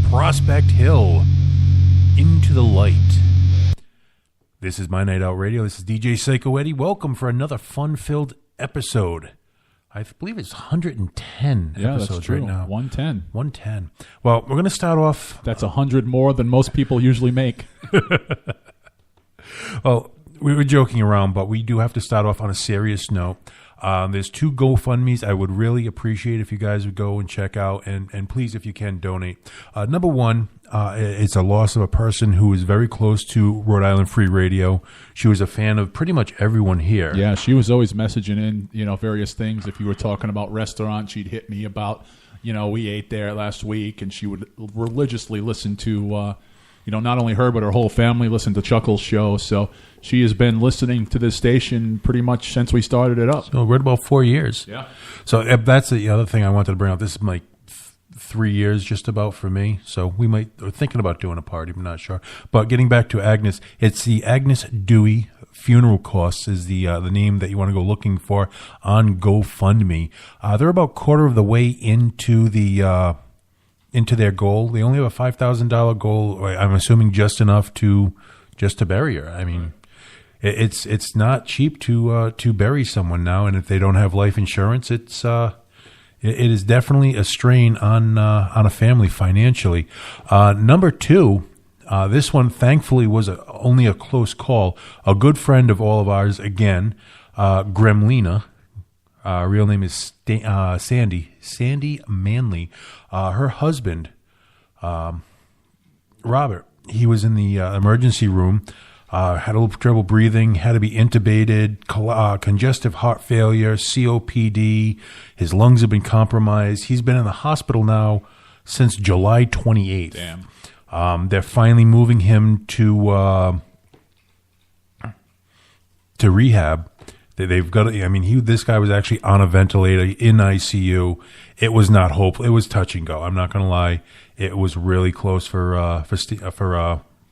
Prospect Hill, Into the Light. This is MyNightOut Radio. This is DJ Psyco Eddie. Welcome for another fun-filled episode. I believe it's 110 episodes that's true. right now. 110. 110. Well, we're going to start off... That's 100 more than most people usually make. Well, we were joking around, but we do have to start off on a serious note. There's 2 GoFundMes I would really appreciate if you guys would go and check out, and please, if you can, donate. Number one, it's a loss of a person who is very close to Rhode Island Free Radio. She was a fan of pretty much everyone here. Yeah, she was always messaging in, various things. If you were talking about restaurants, she'd hit me about, we ate there last week, and she would religiously listen to, not only her, but her whole family listen to Chuckle's show. So she has been listening to this station pretty much since we started it up. So we're at about 4 years. Yeah. So that's the other thing I wanted to bring up. This is like 3 years just about for me. So we're thinking about doing a party. I'm not sure. But getting back to Agnes, it's the Agnes Dewey Funeral Costs is the name that you want to go looking for on GoFundMe. They're about quarter of the way into their goal. They only have a $5,000 goal. I'm assuming just enough to bury her. I mean, it's not cheap to bury someone now, and if they don't have life insurance, it is definitely a strain on a family financially. Number 2, this one thankfully was only a close call. A good friend of all of ours, again, Gremlina. Real name is Sandy Manley. Her husband, Robert, he was in the emergency room, had a little trouble breathing, had to be intubated, congestive heart failure, COPD. His lungs have been compromised. He's been in the hospital now since July 28th. Damn. They're finally moving him to rehab. They've got. This guy was actually on a ventilator in ICU. It was not hopeful. It was touch and go. I'm not going to lie. It was really close for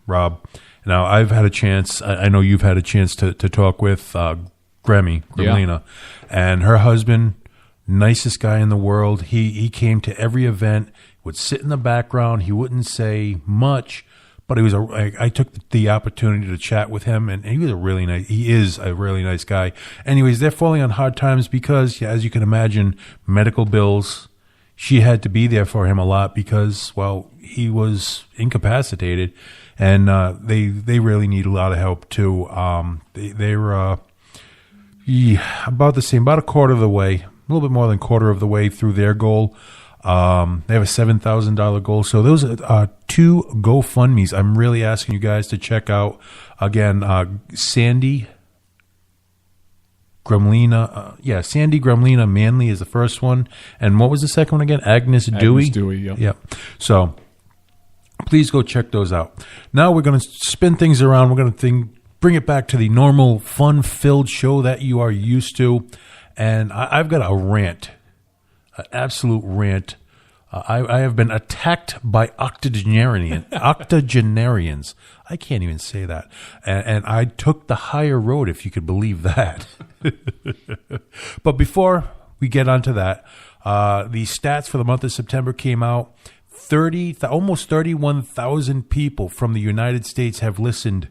Rob. Now I've had a chance. I know you've had a chance to talk with Gremlina, and her husband, nicest guy in the world. He came to every event. Would sit in the background. He wouldn't say much. But I took the opportunity to chat with him, and he is a really nice guy. Anyways, they're falling on hard times because, as you can imagine, medical bills. She had to be there for him a lot because, well, he was incapacitated, and they really need a lot of help too. They were about the same, about a quarter of the way, a little bit more than a quarter of the way through their goal. They have a $7,000 goal. So those are 2 GoFundMes. I'm really asking you guys to check out. Again, Sandy Gremlina. Sandy Gremlina Manley is the first one. And what was the second one again? Agnes Dewey? Agnes Dewey, yep. Yep. So please go check those out. Now we're going to spin things around. We're going to bring it back to the normal fun-filled show that you are used to. And I've got a rant. An absolute rant. I have been attacked by octogenarians. I can't even say that. And I took the higher road, if you could believe that. But before we get onto that, the stats for the month of September came out. Almost 31,000 people from the United States have listened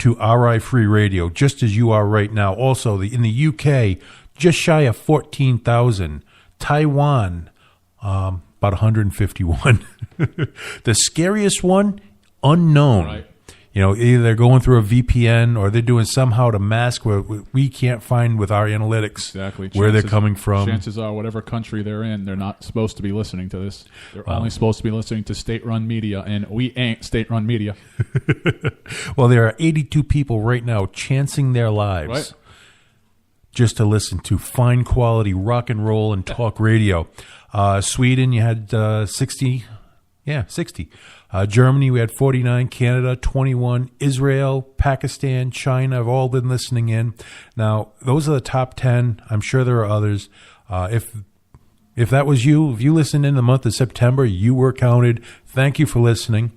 to RI Free Radio, just as you are right now. Also, in the UK, just shy of 14,000. Taiwan, about 151. The scariest one, unknown. Right. Either they're going through a VPN or they're doing somehow to mask where we can't find with our analytics where they're coming from. Chances are, whatever country they're in, they're not supposed to be listening to this. They're only supposed to be listening to state-run media, and we ain't state-run media. Well, there are 82 people right now chancing their lives. Right. Just to listen to fine quality rock and roll and talk radio. Sweden, you had 60. Yeah, 60. Germany, we had 49. Canada, 21. Israel, Pakistan, China have all been listening in. Now, those are the top 10. I'm sure there are others. If that was you, if you listened in the month of September, you were counted. Thank you for listening.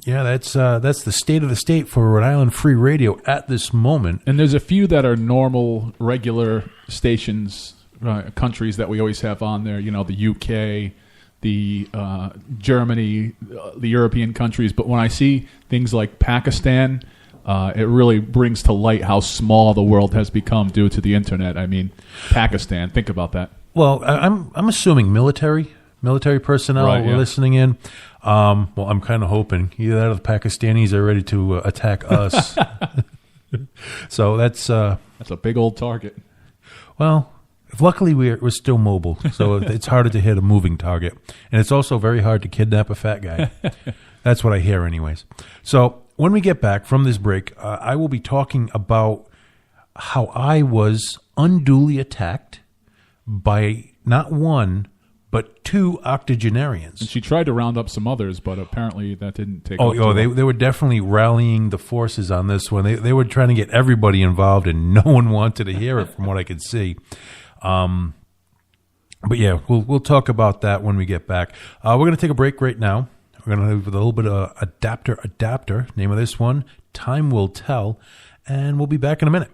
That's the state of the state for Rhode Island Free Radio at this moment. And there's a few that are normal, regular stations, countries that we always have on there. The UK, the Germany, the European countries. But when I see things like Pakistan, it really brings to light how small the world has become due to the internet. I mean, Pakistan, think about that. Well, I'm assuming military personnel Right, yeah. listening in. Well, I'm kind of hoping either that or the Pakistanis are ready to attack us. So that's a big old target. well. Luckily, we're still mobile, so it's harder to hit a moving target, and it's also very hard to kidnap a fat guy. That's what I hear, anyways. So when we get back from this break, I will be talking about how I was unduly attacked by not one, but two octogenarians. And she tried to round up some others, but apparently that didn't take off. They were definitely rallying the forces on this one. They were trying to get everybody involved, and no one wanted to hear it from what I could see. But yeah, we'll talk about that when we get back. We're going to take a break right now. We're going to have a little bit of adapter. Name of this one, Time Will Tell, and we'll be back in a minute.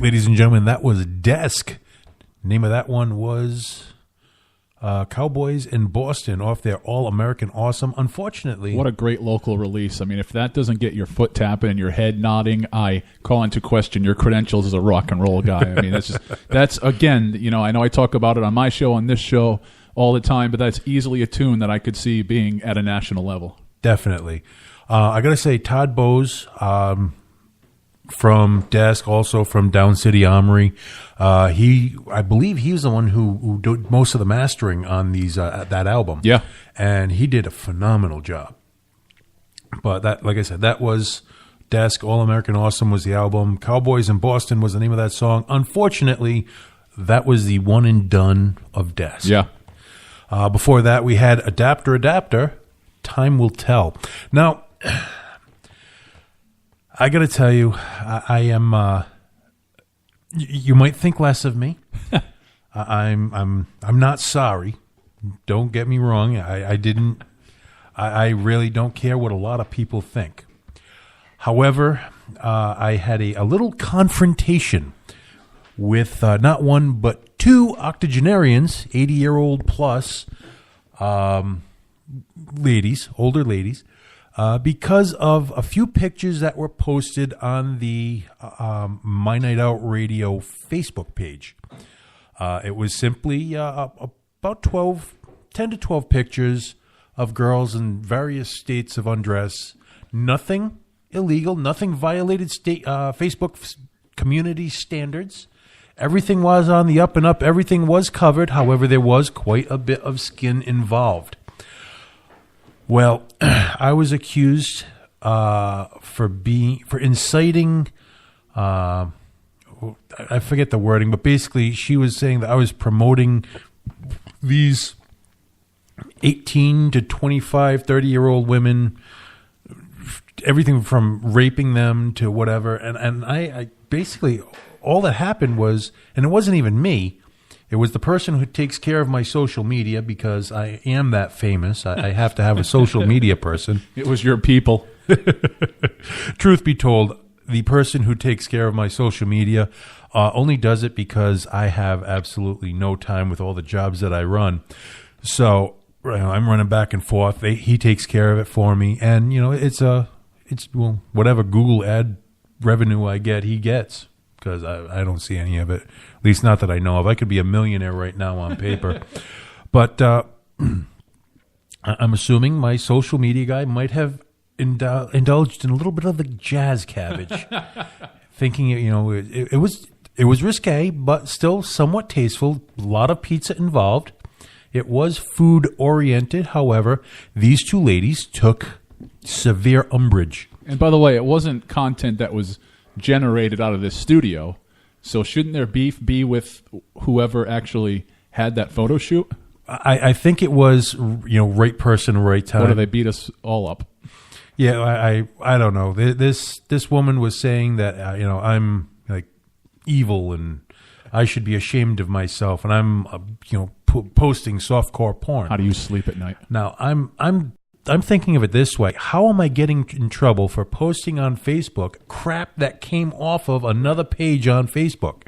Ladies and gentlemen, that was Desk. Name of that one was Cowboys in Boston off their All-American Awesome. Unfortunately... What a great local release. I mean, if that doesn't get your foot tapping and your head nodding, I call into question your credentials as a rock and roll guy. I mean, that's again, you know, I know I talk about it on my show, on this show all the time, but that's easily a tune that I could see being at a national level. Definitely. I got to say, Todd Bowes from Desk, also from Down City Armory, I believe he was the one who did most of the mastering on that album. Yeah. And he did a phenomenal job. But that, like I said, that was Desk. All American Awesome was the album. Cowboys in Boston was the name of that song. Unfortunately, that was the one and done of Desk. Yeah. Before that, we had Adapter. Time Will Tell. Now, I got to tell you, I am. You might think less of me. I'm not sorry. Don't get me wrong. I didn't. I really don't care what a lot of people think. However, I had a little confrontation with not one but two octogenarians, 80-year-old plus ladies, older ladies, because of a few pictures that were posted on the MyNightOut Radio Facebook page. It was simply about 10 to 12 pictures of girls in various states of undress. Nothing illegal, nothing violated Facebook community standards. Everything was on the up and up. Everything was covered. However, there was quite a bit of skin involved. Well, I was accused for inciting. I forget the wording, but basically, she was saying that I was promoting these 18 to 25, 30-year-old women, everything from raping them to whatever. And I basically, all that happened was, and it wasn't even me, it was the person who takes care of my social media, because I am that famous. I have to have a social media person. It was your people. Truth be told, the person who takes care of my social media only does it because I have absolutely no time with all the jobs that I run. So I'm running back and forth. He takes care of it for me, and it's whatever Google ad revenue I get, he gets, because I don't see any of it. At least not that I know of. I could be a millionaire right now on paper. But I'm assuming my social media guy might have indulged in a little bit of the jazz cabbage, thinking it was risque, but still somewhat tasteful. A lot of pizza involved. It was food oriented. However, these two ladies took severe umbrage. And by the way, it wasn't content that was generated out of this studio. So shouldn't their beef be with whoever actually had that photo shoot? I think it was, right person, right time. Or do they beat us all up? Yeah, I don't know. This woman was saying that I'm like evil and I should be ashamed of myself, and I'm posting softcore porn. How do you sleep at night? Now I'm thinking of it this way: how am I getting in trouble for posting on Facebook crap that came off of another page on Facebook?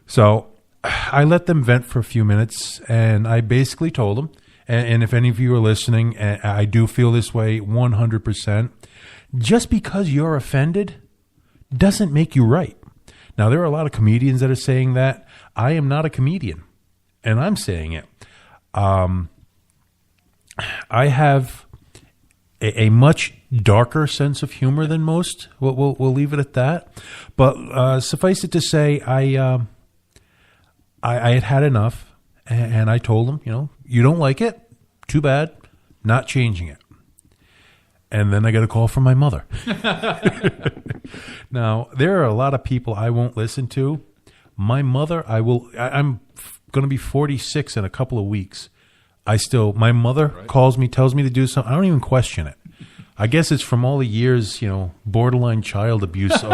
So I let them vent for a few minutes, and I basically told them. And if any of you are listening, I do feel this way 100%. Just because you're offended doesn't make you right. Now, there are a lot of comedians that are saying that. I am not a comedian, and I'm saying it. I have a much darker sense of humor than most. We'll leave it at that. But suffice it to say, I had enough. And I told him, you don't like it? Too bad. Not changing it. And then I got a call from my mother. Now, there are a lot of people I won't listen to. My mother, I'm going to be 46 in a couple of weeks. My mother calls me, tells me to do something. I don't even question it. I guess it's from all the years, borderline child abuse.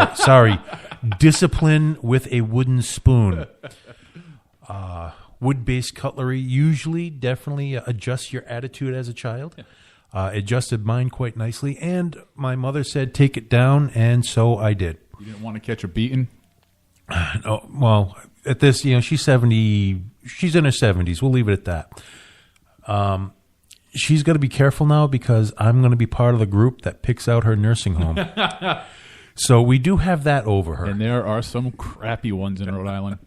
Discipline with a wooden spoon. Wood-based cutlery usually definitely adjusts your attitude as a child. Adjusted mine quite nicely. And my mother said, take it down, and so I did. You didn't want to catch a beating? Oh, well, at this, she's 70. She's in her 70s. We'll leave it at that. She's got to be careful now because I'm going to be part of the group that picks out her nursing home. So we do have that over her. And there are some crappy ones in Rhode Island.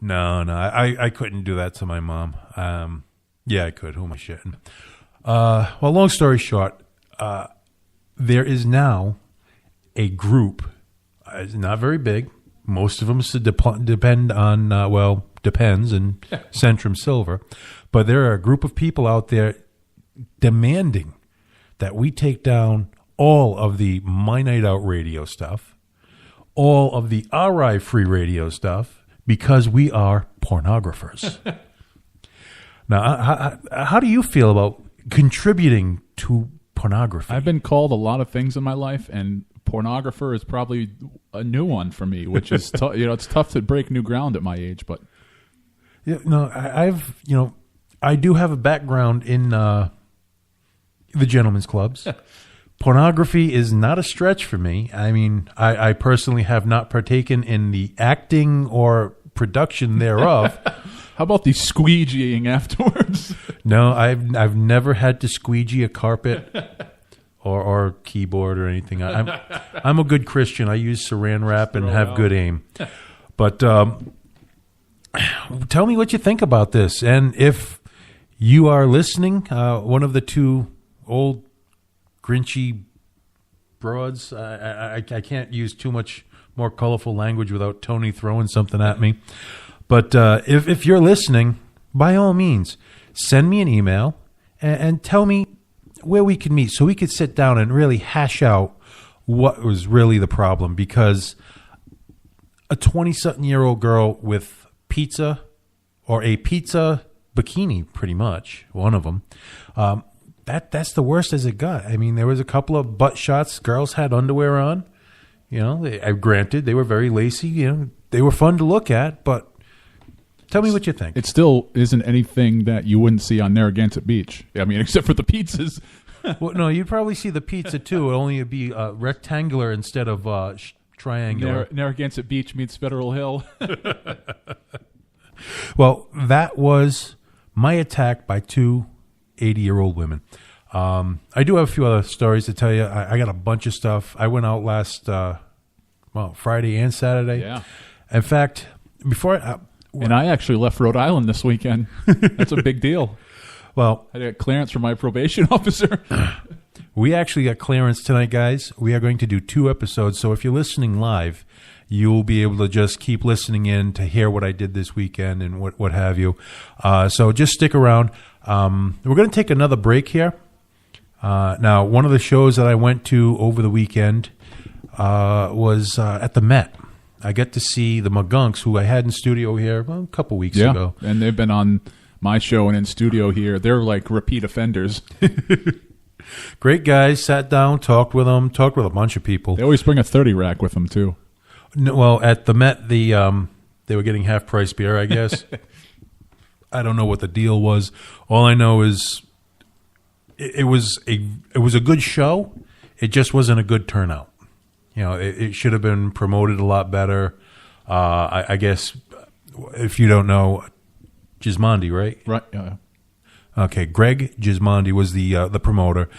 No, I couldn't do that to my mom. Yeah, I could. Who am I shitting? Well, long story short, there is now a group. It's not very big. Most of them depend on, depends, and Centrum Silver. But there are a group of people out there demanding that we take down all of the MyNightOut Radio stuff, all of the RI Free Radio stuff, because we are pornographers. Now, how do you feel about contributing to pornography? I've been called a lot of things in my life, and pornographer is probably a new one for me, which is it's tough to break new ground at my age. But I do have a background in the gentlemen's clubs. Pornography is not a stretch for me. I mean, I personally have not partaken in the acting or production thereof. How about the squeegeeing afterwards? No, I've never had to squeegee a carpet or keyboard or anything. I'm a good Christian. I use Saran wrap and have good aim. But tell me what you think about this, and if you are listening, one of the two old grinchy broads. I can't use too much more colorful language without Tony throwing something at me. But if you're listening, by all means, send me an email and tell me where we can meet so we could sit down and really hash out what was really the problem. Because a 20-something-year-old girl with pizza or a pizza bikini, pretty much, one of them, that's the worst as it got. I mean, there was a couple of butt shots. Girls had underwear on. Granted, they were very lacy. They were fun to look at, but tell me what you think. It still isn't anything that you wouldn't see on Narragansett Beach. I mean, except for the pizzas. Well, no, you'd probably see the pizza, too. It'll only be rectangular instead of triangular. Narragansett Beach meets Federal Hill. Well, that was my attack by two 80-year-old women. I do have a few other stories to tell you. I got a bunch of stuff. I went out last Friday and Saturday. Yeah. In fact, before and I actually left Rhode Island this weekend. That's a big deal. Well, I got clearance from my probation officer. We actually got clearance tonight, guys. We are going to do 2 episodes. So if you're listening live, you'll be able to just keep listening in to hear what I did this weekend and what have you. So just stick around. We're going to take another break here. Now, one of the shows that I went to over the weekend was at the Met. I get to see the McGunks, who I had in studio here a couple weeks ago. And they've been on my show and in studio here. They're like repeat offenders. Great guys. Sat down, talked with them, talked with a bunch of people. They always bring a 30 rack with them, too. No, well, at the Met, they were getting half-price beer, I guess. I don't know what the deal was. All I know is it was a good show. It just wasn't a good turnout. It should have been promoted a lot better. I guess if you don't know, Gismondi, right? Right. Yeah. Okay, Greg Gismondi was the promoter.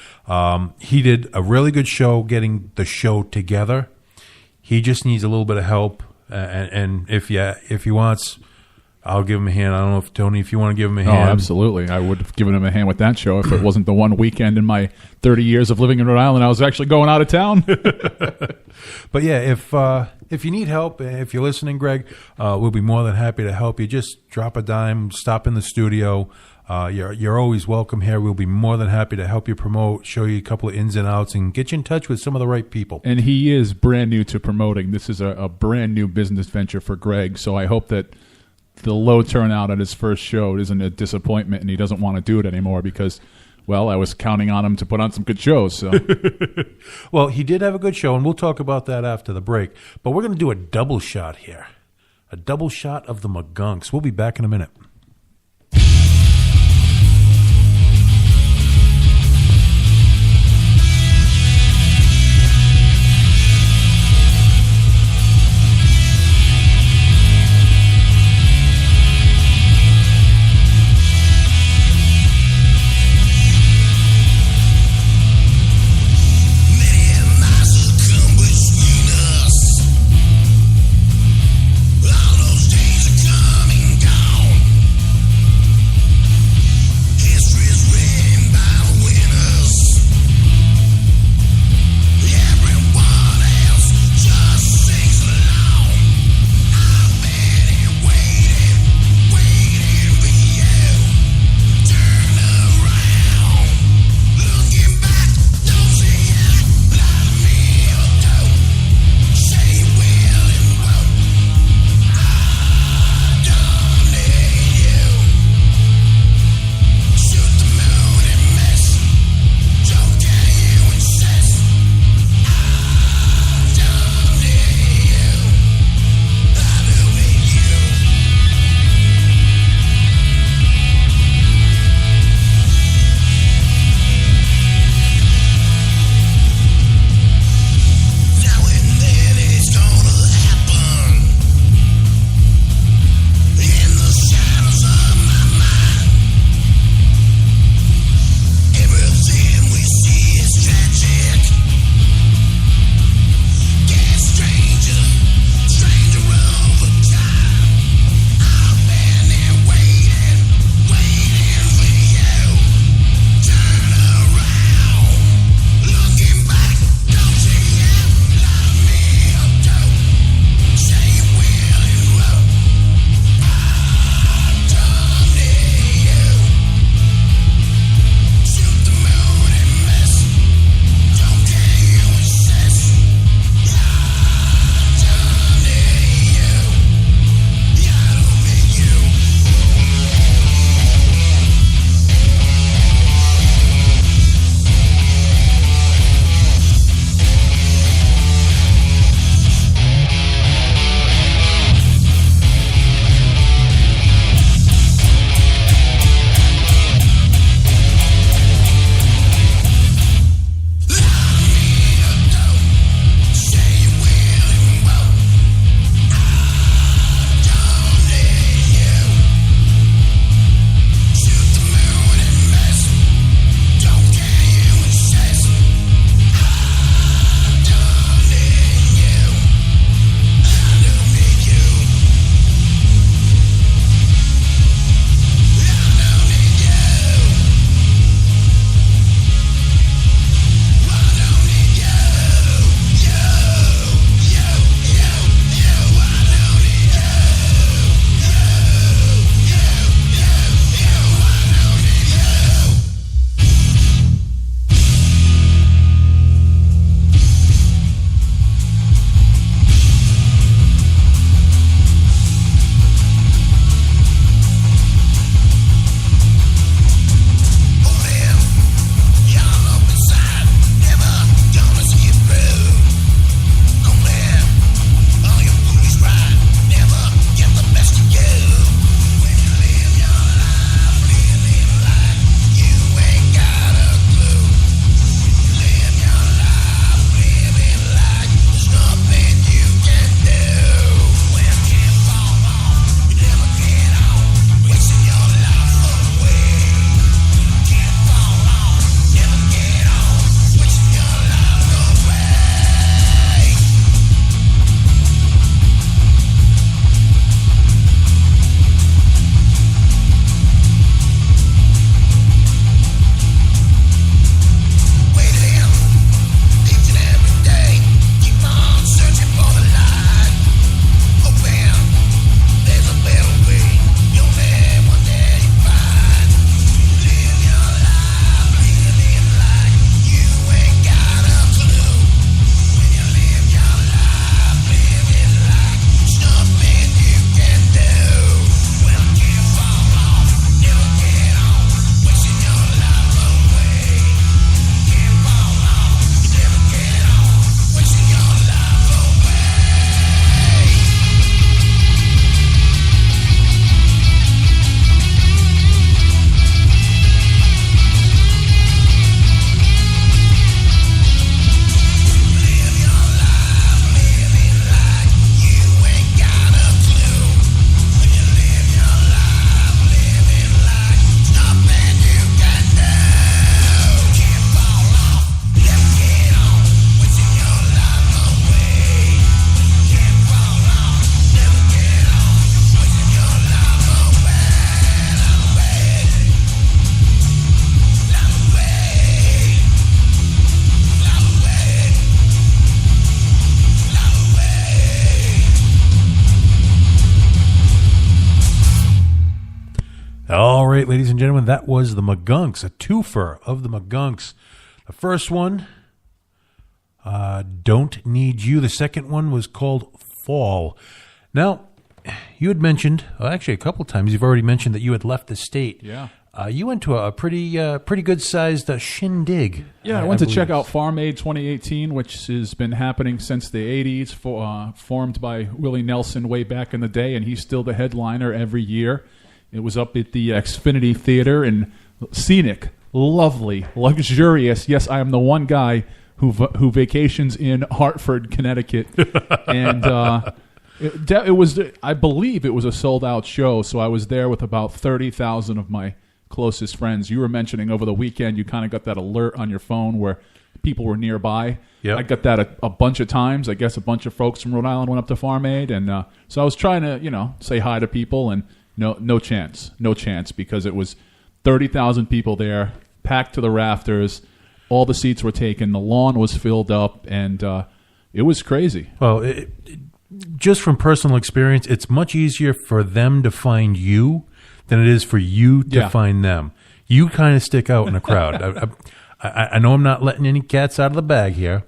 He did a really good show getting the show together. He just needs a little bit of help, and if he wants, I'll give him a hand. I don't know if Tony, if you want to give him a hand. Oh, absolutely. I would have given him a hand with that show if it wasn't the one weekend in my 30 years of living in Rhode Island I was actually going out of town. But yeah, if you need help, if you're listening, Greg, we'll be more than happy to help you. Just drop a dime, stop in the studio. You're always welcome here. We'll be more than happy to help you promote, show you a couple of ins and outs, and get you in touch with some of the right people. And he is brand new to promoting. This is a brand new business venture for Greg, so I hope that the low turnout at his first show isn't a disappointment and he doesn't want to do it anymore because, well, I was counting on him to put on some good shows. So. Well, he did have a good show, and we'll talk about that after the break. But we're going to do a double shot here, a double shot of the McGunks. We'll be back in a minute. ladies and gentlemen, that was the Magunks, a twofer of the Magunks. The first one, Don't Need You. The second one was called Fall. Now, you had mentioned, actually a couple times, you've already mentioned that you had left the state. Yeah. You went to a pretty good-sized shindig. Yeah, I went to check out Farm Aid 2018, which has been happening since the 80s, formed by Willie Nelson way back in the day, and he's still the headliner every year. It was up at the Xfinity Theater, and scenic, lovely, luxurious. Yes, I am the one guy who vacations in Hartford, Connecticut, and it was, I believe it was a sold-out show, so I was there with about 30,000 of my closest friends. You were mentioning over the weekend you kind of got that alert on your phone where people were nearby. Yep. I got that a bunch of times. I guess a bunch of folks from Rhode Island went up to Farm Aid, and so I was trying to, say hi to people, and no chance, because it was 30,000 people there, packed to the rafters. All the seats were taken. The lawn was filled up, and it was crazy. Well, just from personal experience, it's much easier for them to find you than it is for you to find them. You kind of stick out in a crowd. I know I'm not letting any cats out of the bag here,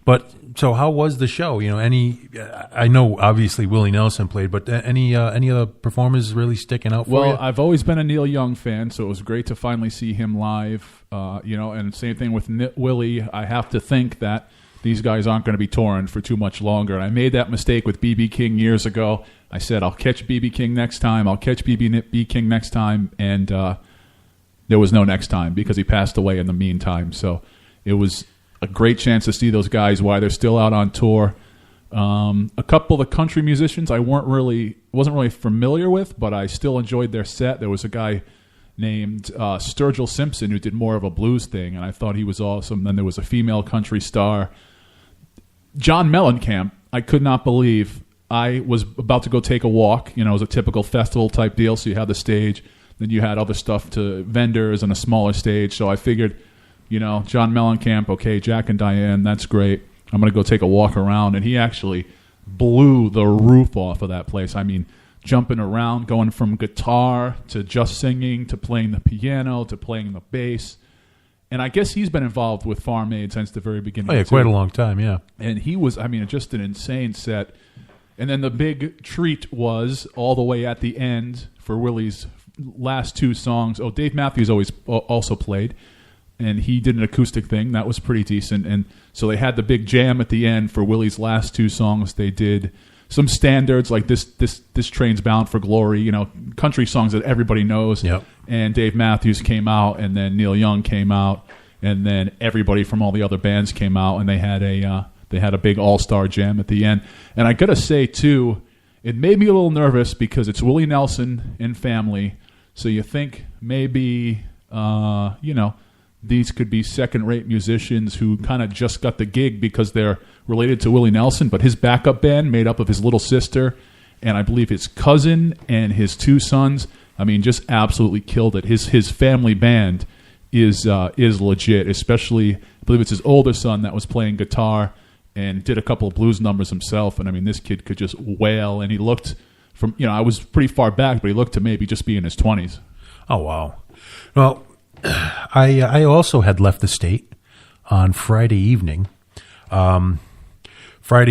but so how was the show? I know obviously Willie Nelson played, but any other performers really sticking out for you? Well, I've always been a Neil Young fan, so it was great to finally see him live. And same thing with Willie. I have to think that these guys aren't going to be touring for too much longer. And I made that mistake with B.B. King years ago. I said, I'll catch B.B. King next time. I'll catch B.B. King next time. And there was no next time because he passed away in the meantime. So it was a great chance to see those guys while they're still out on tour. A couple of the country musicians I wasn't really familiar with, but I still enjoyed their set. There was a guy named Sturgill Simpson who did more of a blues thing, and I thought he was awesome. Then there was a female country star, John Mellencamp. I could not believe. I was about to go take a walk. It was a typical festival type deal. So you had the stage, then you had other stuff to vendors and a smaller stage. So I figured, John Mellencamp, okay, Jack and Diane, that's great. I'm going to go take a walk around. And he actually blew the roof off of that place. I mean, jumping around, going from guitar to just singing to playing the piano to playing the bass. And I guess he's been involved with Farm Aid since the very beginning. Oh, yeah, quite a long time, yeah. And he was, just an insane set. And then the big treat was all the way at the end for Willie's last two songs. Oh, Dave Matthews also played, and he did an acoustic thing. That was pretty decent. And so they had the big jam at the end for Willie's last two songs. They did some standards like this Train's Bound for Glory, country songs that everybody knows. Yep. And Dave Matthews came out, and then Neil Young came out, and then everybody from all the other bands came out, and they had a big all-star jam at the end. And I got to say, too, it made me a little nervous because it's Willie Nelson and family, so you think maybe, these could be second-rate musicians who kind of just got the gig because they're related to Willie Nelson, but his backup band made up of his little sister and I believe his cousin and his two sons, just absolutely killed it. His family band is legit, especially I believe it's his older son that was playing guitar and did a couple of blues numbers himself. And this kid could just wail, and he looked from, I was pretty far back, but he looked to maybe just be in his 20s. Oh, wow. Well, I also had left the state on Friday evening. I got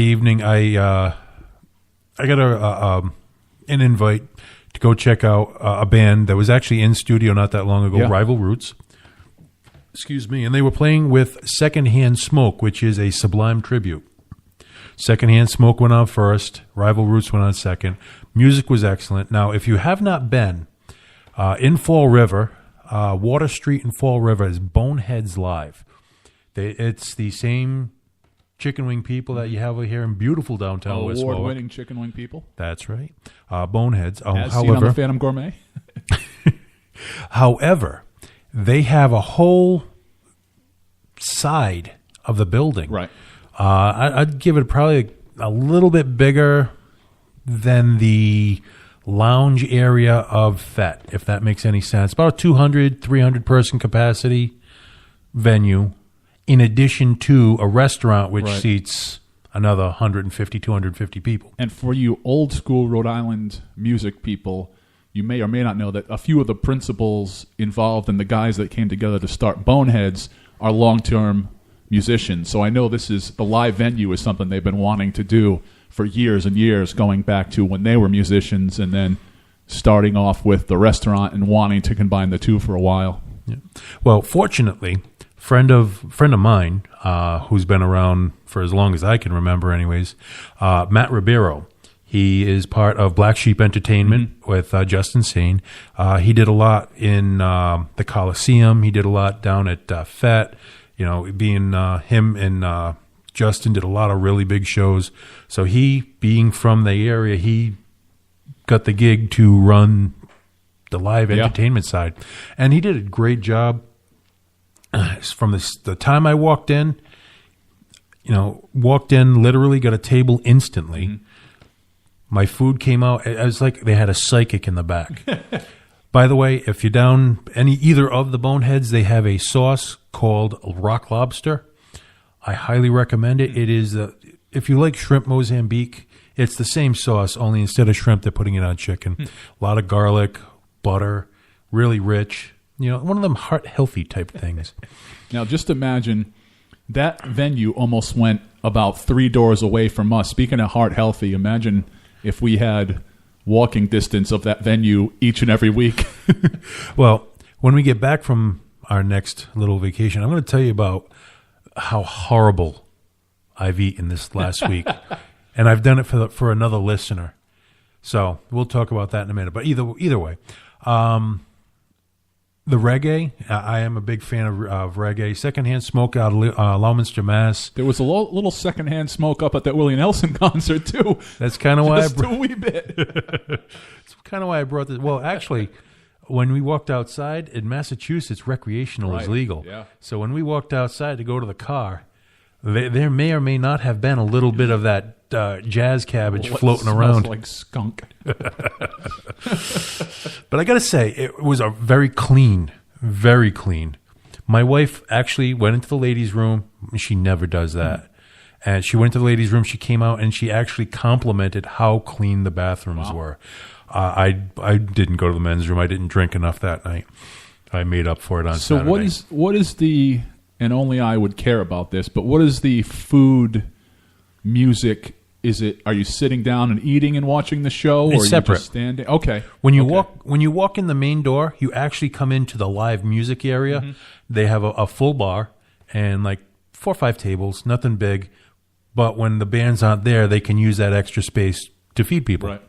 an invite to go check out a band that was actually in studio not that long ago, Rival Roots. Excuse me. And they were playing with Secondhand Smoke, which is a Sublime tribute. Secondhand Smoke went on first. Rival Roots went on second. Music was excellent. Now, if you have not been in Fall River, Water Street in Fall River is Boneheads Live. It's the same chicken wing people that you have over here in beautiful downtown West Warwick. Award-winning chicken wing people. That's right. Boneheads. As seen on the Phantom Gourmet. However, they have a whole side of the building. Right. I'd give it probably a little bit bigger than the lounge area of FET, if that makes any sense. About a 200, 300 person capacity venue, in addition to a restaurant which seats another 150, 250 people. And for you old school Rhode Island music people, you may or may not know that a few of the principals involved and the guys that came together to start Boneheads are long-term musicians. So I know the live venue is something they've been wanting to do for years and years, going back to when they were musicians and then starting off with the restaurant and wanting to combine the two for a while. Yeah. Well, fortunately, friend of mine who's been around for as long as I can remember anyways, Matt Ribeiro. He is part of Black Sheep Entertainment with Justin Sane. He did a lot in the Coliseum. He did a lot down at FET. You know, being him and Justin did a lot of really big shows. So he, being from the area, he got the gig to run the live entertainment side. And he did a great job. From the time I walked in, literally got a table instantly. Mm-hmm. My food came out. It was like they had a psychic in the back. By the way, if you're down either of the Boneheads, they have a sauce called Rock Lobster. I highly recommend it. It is, if you like shrimp Mozambique, it's the same sauce, only instead of shrimp, they're putting it on chicken. A lot of garlic, butter, really rich. One of them heart-healthy type things. Now, just imagine that venue almost went about 3 doors away from us. Speaking of heart-healthy, imagine if we had walking distance of that venue each and every week. Well, when we get back from our next little vacation, I'm going to tell you about how horrible I've eaten this last week. And I've done it for another listener. So we'll talk about that in a minute. But either way, the reggae, I am a big fan of reggae. Secondhand Smoke out of Leominster, Mass. There was a little secondhand smoke up at that Willie Nelson concert, too. That's kind of why Just a wee bit. It's kind of why I brought this. Well, actually, when we walked outside, in Massachusetts, recreational is legal. Yeah. So when we walked outside to go to the car, there may or may not have been a little bit of that jazz cabbage floating around. Like skunk. But I got to say, it was a very clean. My wife actually went into the ladies' room. She never does that. And she went to the ladies' room. She came out and she actually complimented how clean the bathrooms were. I didn't go to the men's room. I didn't drink enough that night. I made up for it on Saturday. So what is the, and only I would care about this, but what is the food, music? Are you sitting down and eating and watching the show, or it's separate? Are you just standing? Okay. When you walk in the main door, you actually come into the live music area. Mm-hmm. They have a full bar and like 4 or 5 tables, nothing big. But when the bands aren't there, they can use that extra space to feed people. Right.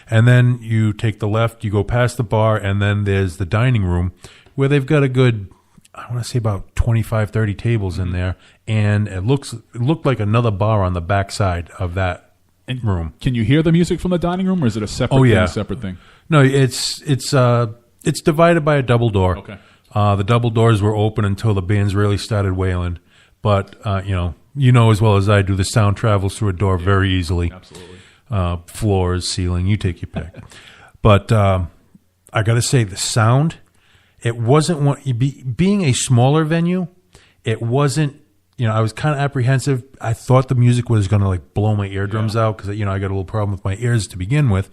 And then you take the left, you go past the bar, and then there's the dining room where they've got a good, I want to say about 25, 30 tables in there. And it looked like another bar on the back side of that room. Can you hear the music from the dining room, or is it a separate thing? No, it's divided by a double door. Okay. The double doors were open until the bands really started wailing. But, you know as well as I do, the sound travels through a door very easily. Absolutely. Floors, ceiling, you take your pick. But I got to say, the sound, it wasn't being a smaller venue, it wasn't, I was kind of apprehensive. I thought the music was going to like blow my eardrums out because, I got a little problem with my ears to begin with.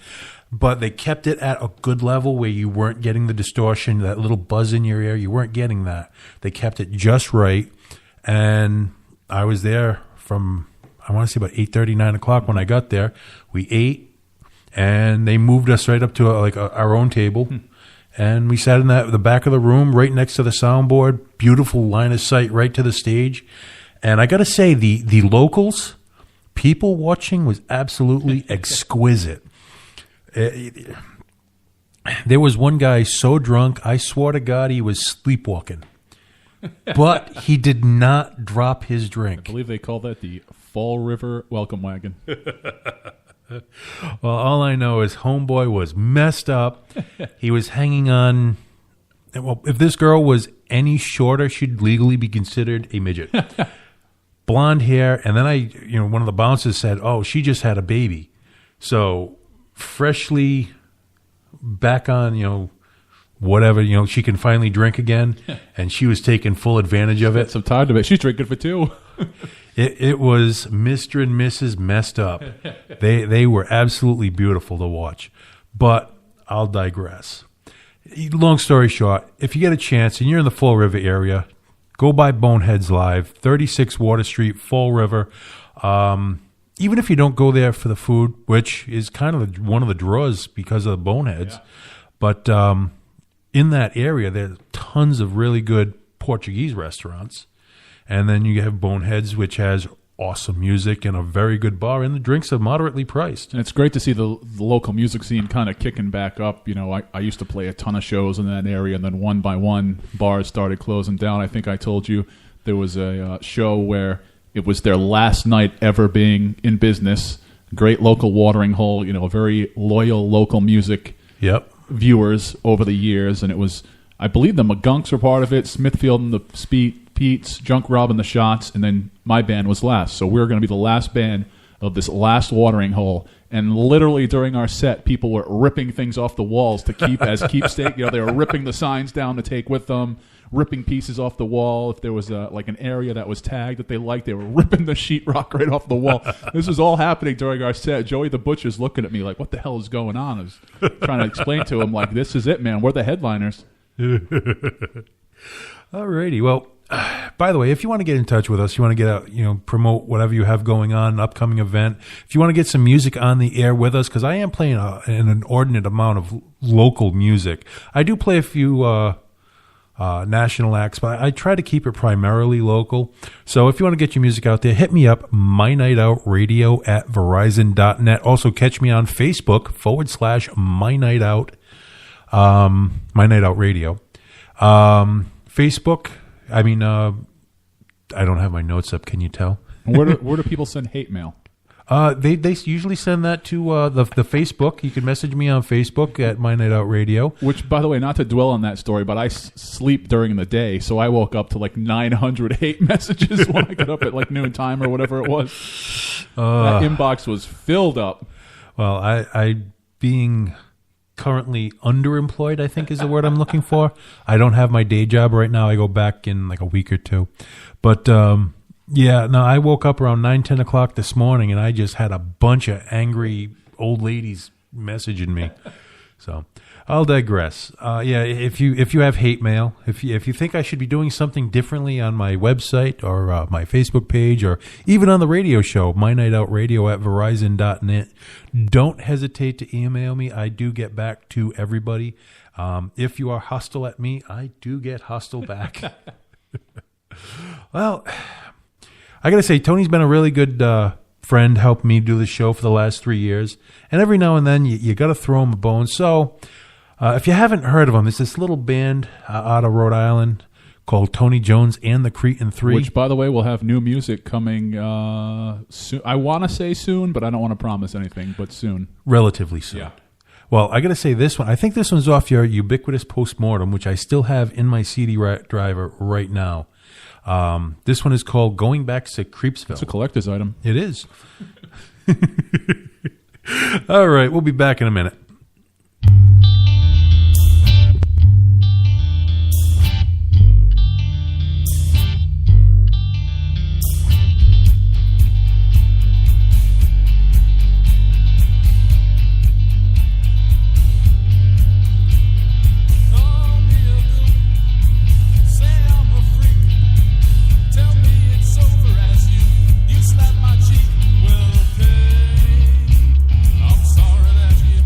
But they kept it at a good level where you weren't getting the distortion, that little buzz in your ear. You weren't getting that. They kept it just right. And I was there from, I want to say about 8:30, 9 o'clock when I got there. We ate, and they moved us right up to our own table. And we sat in the back of the room right next to the soundboard. Beautiful line of sight right to the stage. And I got to say, the locals, people watching was absolutely exquisite. There was one guy so drunk, I swore to God he was sleepwalking. But he did not drop his drink. I believe they call that the Fall River Welcome Wagon. Well, all I know is homeboy was messed up. He was hanging on. Well, if this girl was any shorter, she'd legally be considered a midget. Blonde hair. And then one of the bouncers said, oh, she just had a baby. So freshly back on, whatever, she can finally drink again. And she was taking full advantage of it. Some time to it. She's drinking for 2. It was Mr. and Mrs. Messed Up. They were absolutely beautiful to watch. But I'll digress. Long story short, if you get a chance and you're in the Fall River area, go by Boneheads Live, 36 Water Street, Fall River. Even if you don't go there for the food, which is kind of one of the draws because of the Boneheads, but in that area, there's tons of really good Portuguese restaurants. And then you have Boneheads, which has awesome music and a very good bar, and the drinks are moderately priced. And it's great to see the local music scene kind of kicking back up. You know, I used to play a ton of shows in that area, and then one by one, bars started closing down. I think I told you there was a show where it was their last night ever being in business. Great local watering hole, you know, very loyal local music viewers over the years. And it was, I believe the McGunks were part of it, Smithfield and the Pete's, Junk Rob and the Shots, and then my band was last. So we were going to be the last band of this last watering hole. And literally during our set, people were ripping things off the walls to keep as keepsake. You know, they were ripping the signs down to take with them, ripping pieces off the wall. If there was like an area that was tagged that they liked, they were ripping the sheetrock right off the wall. This was all happening during our set. Joey the Butcher's looking at me like, what the hell is going on? I was trying to explain to him, like, this is it, man. We're the headliners. Alrighty. Well, by the way, if you want to get in touch with us, you want to get out, you know, promote whatever you have going on, an upcoming event. If you want to get some music on the air with us, because I am playing an inordinate amount of local music. I do play a few national acts, but I try to keep it primarily local. So if you want to get your music out there, hit me up, MyNightOut Radio at Verizon.net. Also catch me on Facebook /MyNightOut, MyNightOut Radio. Facebook, I mean, I don't have my notes up. Can you tell? Where do people send hate mail? They usually send that to the Facebook. You can message me on Facebook at MyNightOut Radio. Which, by the way, not to dwell on that story, but I sleep during the day, so I woke up to like 900 hate messages when I got up at like noontime or whatever it was. That inbox was filled up. Well, I being currently underemployed, I think is the word I'm looking for. I don't have my day job right now. I go back in like a week or two. But yeah, no, I woke up around 9-10 o'clock this morning, and I just had a bunch of angry old ladies messaging me. So I'll digress. Yeah, if you have hate mail, if you think I should be doing something differently on my website or my Facebook page or even on the radio show, MyNightOut Radio at Verizon.net, don't hesitate to email me. I do get back to everybody. If you are hostile at me, I do get hostile back. Well, I got to say, Tony's been a really good friend, helped me do the show for the last 3 years. And every now and then, you got to throw him a bone. So if you haven't heard of him, there's this little band out of Rhode Island called Tony Jones and the Cretan Three. Which, by the way, will have new music coming soon. I want to say soon, but I don't want to promise anything, but soon. Relatively soon. Yeah. Well, I got to say this one. I think this one's off your Ubiquitous Postmortem, which I still have in my CD driver right now. This one is called Going Back to Creepsville. It's a collector's item. It is. All right, we'll be back in a minute. Slap my cheek, well, okay. I'm sorry that you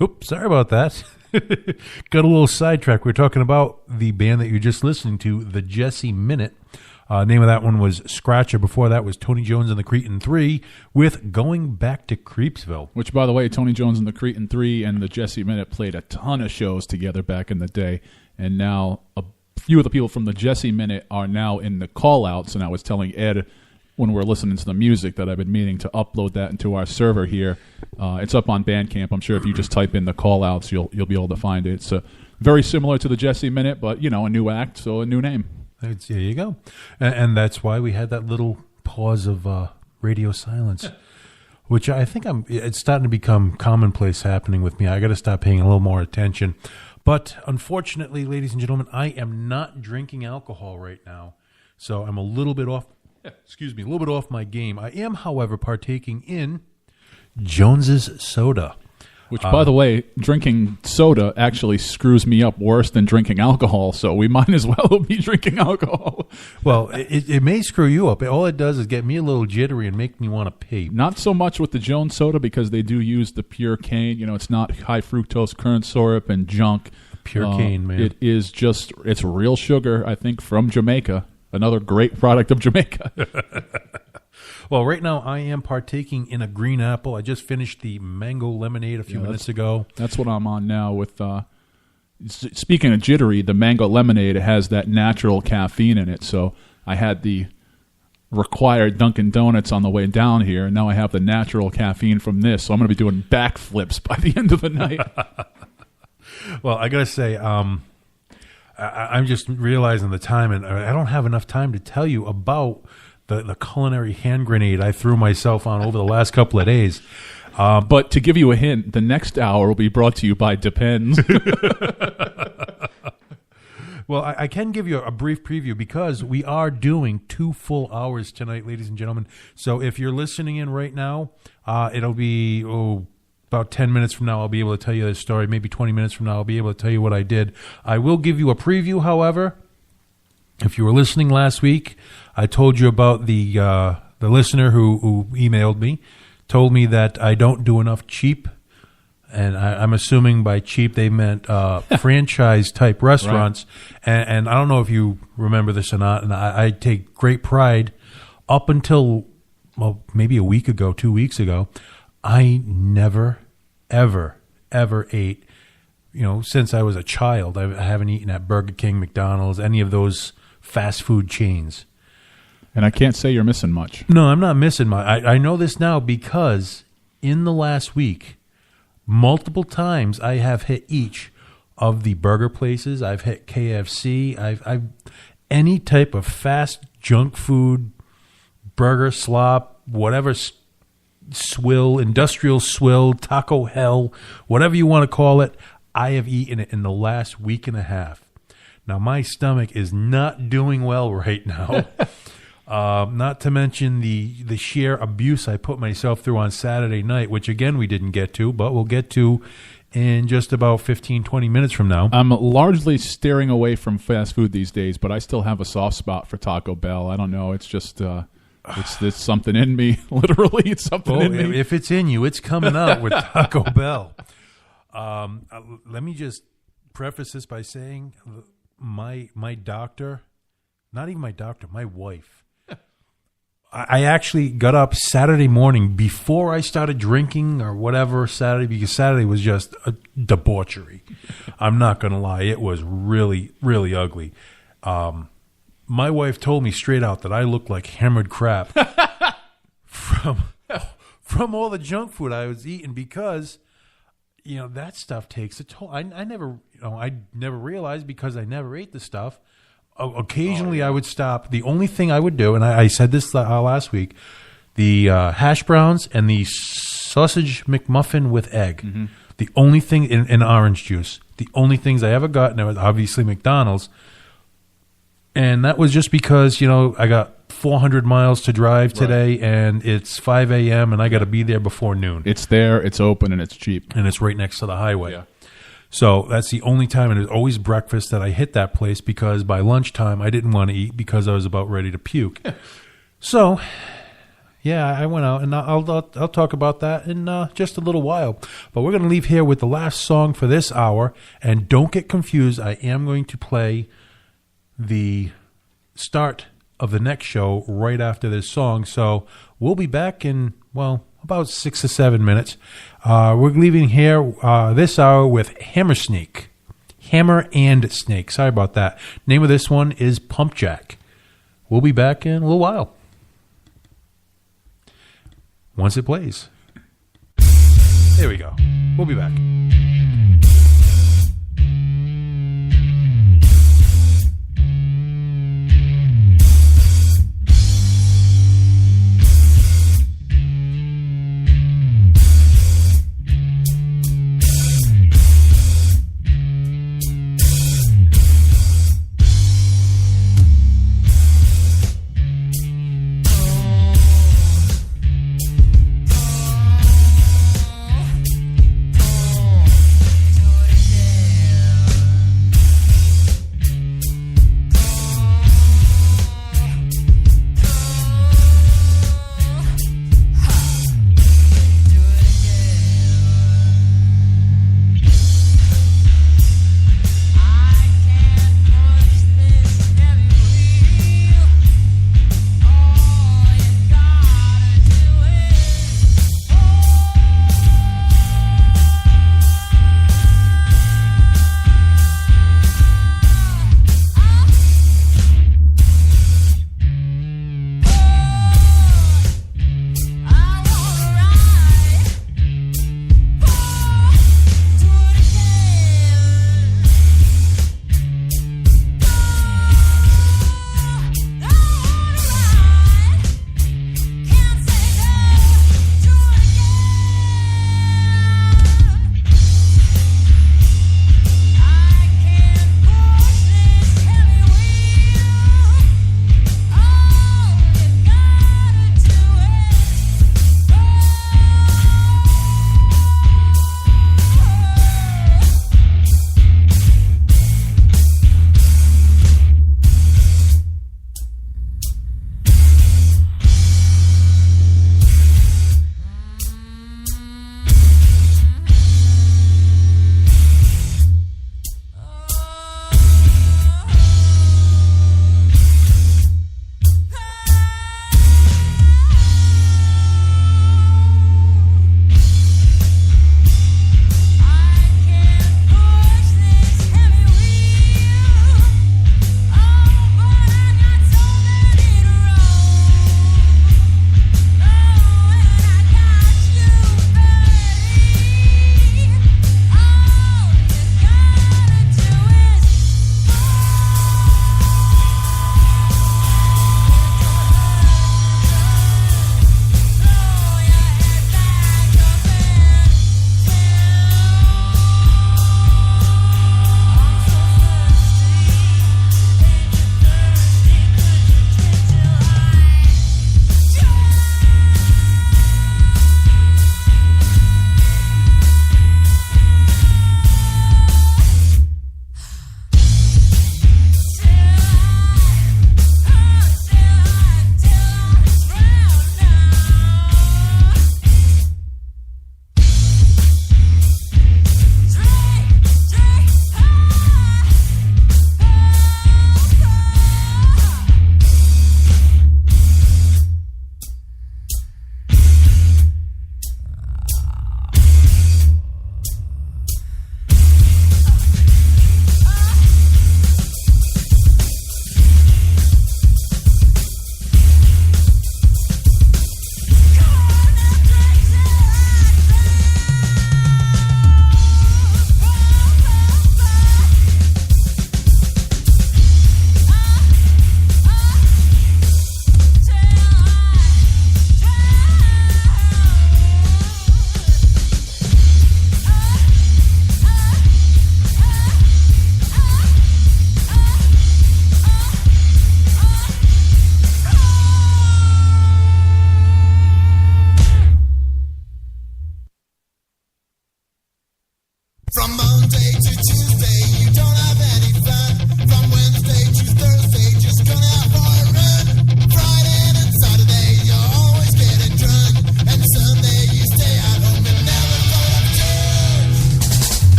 Oops, sorry about that. Got a little sidetrack. We're talking about the band that you're just listening to, the Jesse Minute. Name of that one was Scratcher. Before that was Tony Jones and the Cretin 3 with Going Back to Creepsville. Which, by the way, Tony Jones and the Cretin 3 and the Jesse Minute played a ton of shows together back in the day. And now a few of the people from the Jesse Minute are now in the call-outs. And I was telling Ed when we're listening to the music that I've been meaning to upload that into our server here. It's up on Bandcamp. I'm sure if you just type in the call-outs, you'll be able to find it. It's very similar to the Jesse Minute, but, you know, a new act, so a new name. There you go. And that's why we had that little pause of radio silence, which I think it's starting to become commonplace happening with me. I got to stop paying a little more attention. But unfortunately, ladies and gentlemen, I am not drinking alcohol right now. So I'm a little bit off, a little bit off my game. I am, however, partaking in Jones's Soda. Which, by the way, drinking soda actually screws me up worse than drinking alcohol, so we might as well be drinking alcohol. Well, it may screw you up. All it does is get me a little jittery and make me want to pee. Not so much with the Jones soda because they do use the pure cane. You know, it's not high fructose corn syrup and junk. Pure cane, man. It is just, it's real sugar, I think, from Jamaica. Another great product of Jamaica. Well, right now I am partaking in a green apple. I just finished the mango lemonade a few minutes ago. That's what I'm on now with, speaking of jittery, the mango lemonade has that natural caffeine in it. So I had the required Dunkin' Donuts on the way down here, and now I have the natural caffeine from this. So I'm going to be doing backflips by the end of the night. Well, I got to say, I'm just realizing the time, and I don't have enough time to tell you about the culinary hand grenade I threw myself on over the last couple of days. But to give you a hint, the next hour will be brought to you by Depends. Well, I can give you a brief preview because we are doing 2 full hours tonight, ladies and gentlemen. So if you're listening in right now, it'll be about 10 minutes from now, I'll be able to tell you this story. Maybe 20 minutes from now, I'll be able to tell you what I did. I will give you a preview, however. If you were listening last week, I told you about the listener who emailed me, told me that I don't do enough cheap, and I'm assuming by cheap they meant franchise-type restaurants. Right. And I don't know if you remember this or not, and I take great pride. Up until, maybe a week ago, 2 weeks ago, I never, ever ate, since I was a child. I haven't eaten at Burger King, McDonald's, any of those fast food chains. And I can't say you're missing much. No, I'm not missing much. I know this now because in the last week, multiple times I have hit each of the burger places. I've hit KFC. I've any type of fast junk food, burger, slop, whatever, swill, industrial swill, taco hell, whatever you want to call it, I have eaten it in the last week and a half. Now, my stomach is not doing well right now. Not to mention the sheer abuse I put myself through on Saturday night, which, again, we didn't get to, but we'll get to in just about 15, 20 minutes from now. I'm largely steering away from fast food these days, but I still have a soft spot for Taco Bell. I don't know. It's just... It's something in me. Literally, it's something in me. If it's in you, it's coming out with Taco Bell. Let me just preface this by saying my doctor, not even my doctor, my wife. I actually got up Saturday morning before I started drinking or whatever Saturday, because Saturday was just a debauchery. I'm not going to lie. It was really, really ugly. My wife told me straight out that I looked like hammered crap from all the junk food I was eating because, that stuff takes a toll. I never realized because I never ate the stuff. Occasionally I would stop. The only thing I would do, and I said this last week, the hash browns and the sausage McMuffin with egg. Mm-hmm. The only thing in orange juice. The only things I ever got, and it was obviously McDonald's. And that was just because, I got 400 miles to drive today, and it's 5 a.m., and I got to be there before noon. It's there, it's open, and it's cheap. And it's right next to the highway. Yeah. So that's the only time, and it's always breakfast that I hit that place because by lunchtime I didn't want to eat because I was about ready to puke. So Yeah, I went out, and I'll talk about that in just a little while. But we're going to leave here with the last song for this hour, and don't get confused. I am going to play the start of the next show right after this song, so we'll be back in, well, about 6 or 7 minutes. We're leaving here this hour with Hammer and Snake. Sorry about that. Name of this one is Pump Jack. We'll be back in a little while. Once it plays. There we go. We'll be back.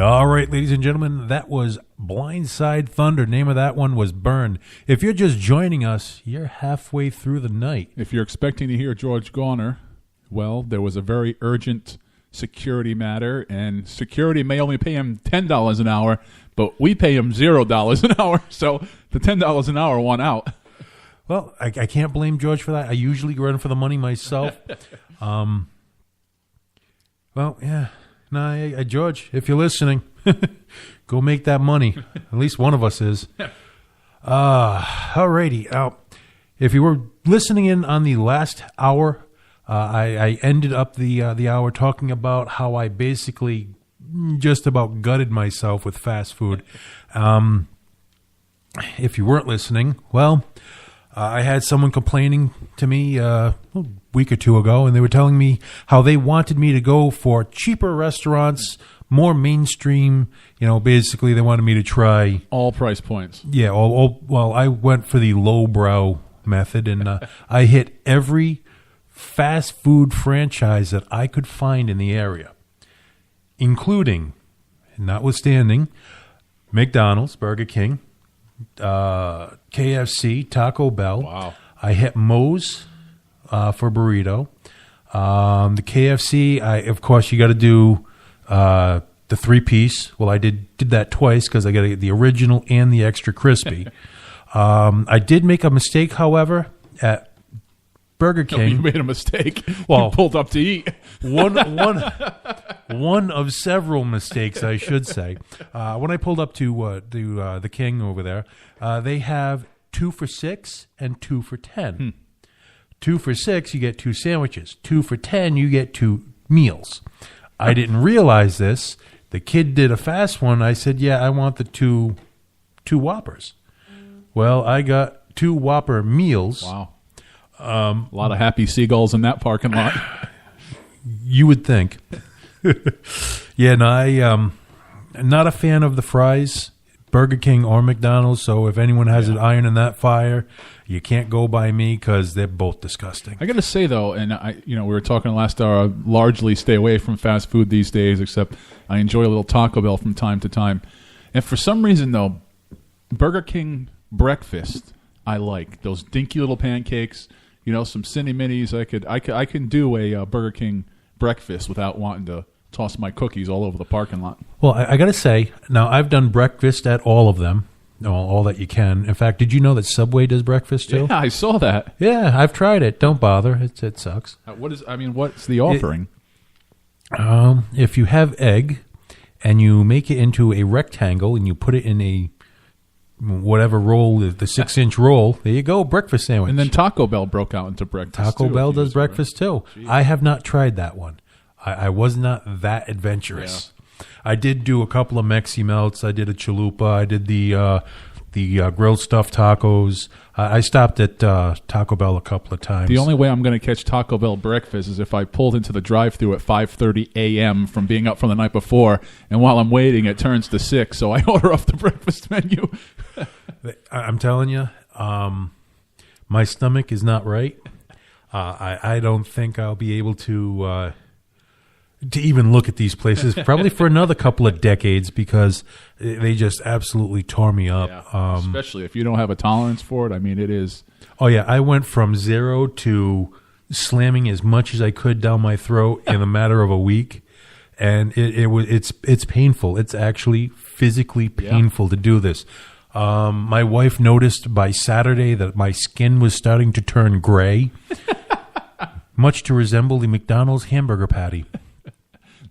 All right, ladies and gentlemen, that was Blindside Thunder. Name of that one was Burn. If you're just joining us, you're halfway through the night. If you're expecting to hear George Garner, well, there was a very urgent security matter, and security may only pay him $10 an hour, but we pay him $0 an hour, so the $10 an hour won out. Well, I can't blame George for that. I usually run for the money myself. Well, yeah. No, George, if you're listening, go make that money. At least one of us is. All righty. Now, if you were listening in on the last hour, I ended up the hour talking about how I basically just about gutted myself with fast food. If you weren't listening, well, I had someone complaining to me a week or two ago, and they were telling me how they wanted me to go for cheaper restaurants, more mainstream. Basically they wanted me to try all price points. Yeah, well, I went for the lowbrow method, and I hit every fast food franchise that I could find in the area, including, notwithstanding, McDonald's, Burger King, KFC, Taco Bell. Wow. I hit Moe's for burrito. The KFC, of course, you got to do the 3-piece. Well, I did that twice because I got to get the original and the extra crispy. I did make a mistake, however, at Burger King. You made a mistake. Well, you pulled up to eat. One of several mistakes, I should say. When I pulled up to the King over there, they have 2 for $6 and 2 for $10. 2 for $6, you get 2 sandwiches. 2 for $10, you get 2 meals. I didn't realize this. The kid did a fast one. I said, "Yeah, I want the two Whoppers." Well, I got 2 Whopper meals. Wow. A lot of happy seagulls in that parking lot. You would think. Yeah, no, I'm not a fan of the fries, Burger King or McDonald's, so if anyone has an iron in that fire, you can't go by me because they're both disgusting. I got to say, though, and we were talking last hour, I largely stay away from fast food these days, except I enjoy a little Taco Bell from time to time. And for some reason, though, Burger King breakfast, I like. Those dinky little pancakes, some Cindy Minis. I can do a Burger King breakfast without wanting to toss my cookies all over the parking lot. Well, I got to say, now I've done breakfast at all of them, all that you can. In fact, did you know that Subway does breakfast too? Yeah, I saw that. Yeah, I've tried it. Don't bother. It sucks. What's the offering? If you have egg and you make it into a rectangle and you put it in a whatever roll, the 6-inch roll, there you go, breakfast sandwich. And then Taco Bell broke out into breakfast. Taco Bell does breakfast too. Jeez. I have not tried that one. I was not that adventurous. Yeah. I did do a couple of Mexi melts. I did a chalupa. I did the grilled stuffed tacos. I stopped at Taco Bell a couple of times. The only way I'm going to catch Taco Bell breakfast is if I pulled into the drive-thru at 5:30 a.m. from being up from the night before, and while I'm waiting, it turns to 6, so I order off the breakfast menu. I'm telling you, my stomach is not right. I don't think I'll be able to even look at these places probably for another couple of decades because they just absolutely tore me up. Yeah, especially if you don't have a tolerance for it. I mean, it is. Oh yeah, I went from 0 to slamming as much as I could down my throat in a matter of a week, and it's painful. It's actually physically painful to do this. My wife noticed by Saturday that my skin was starting to turn gray, much to resemble the McDonald's hamburger patty.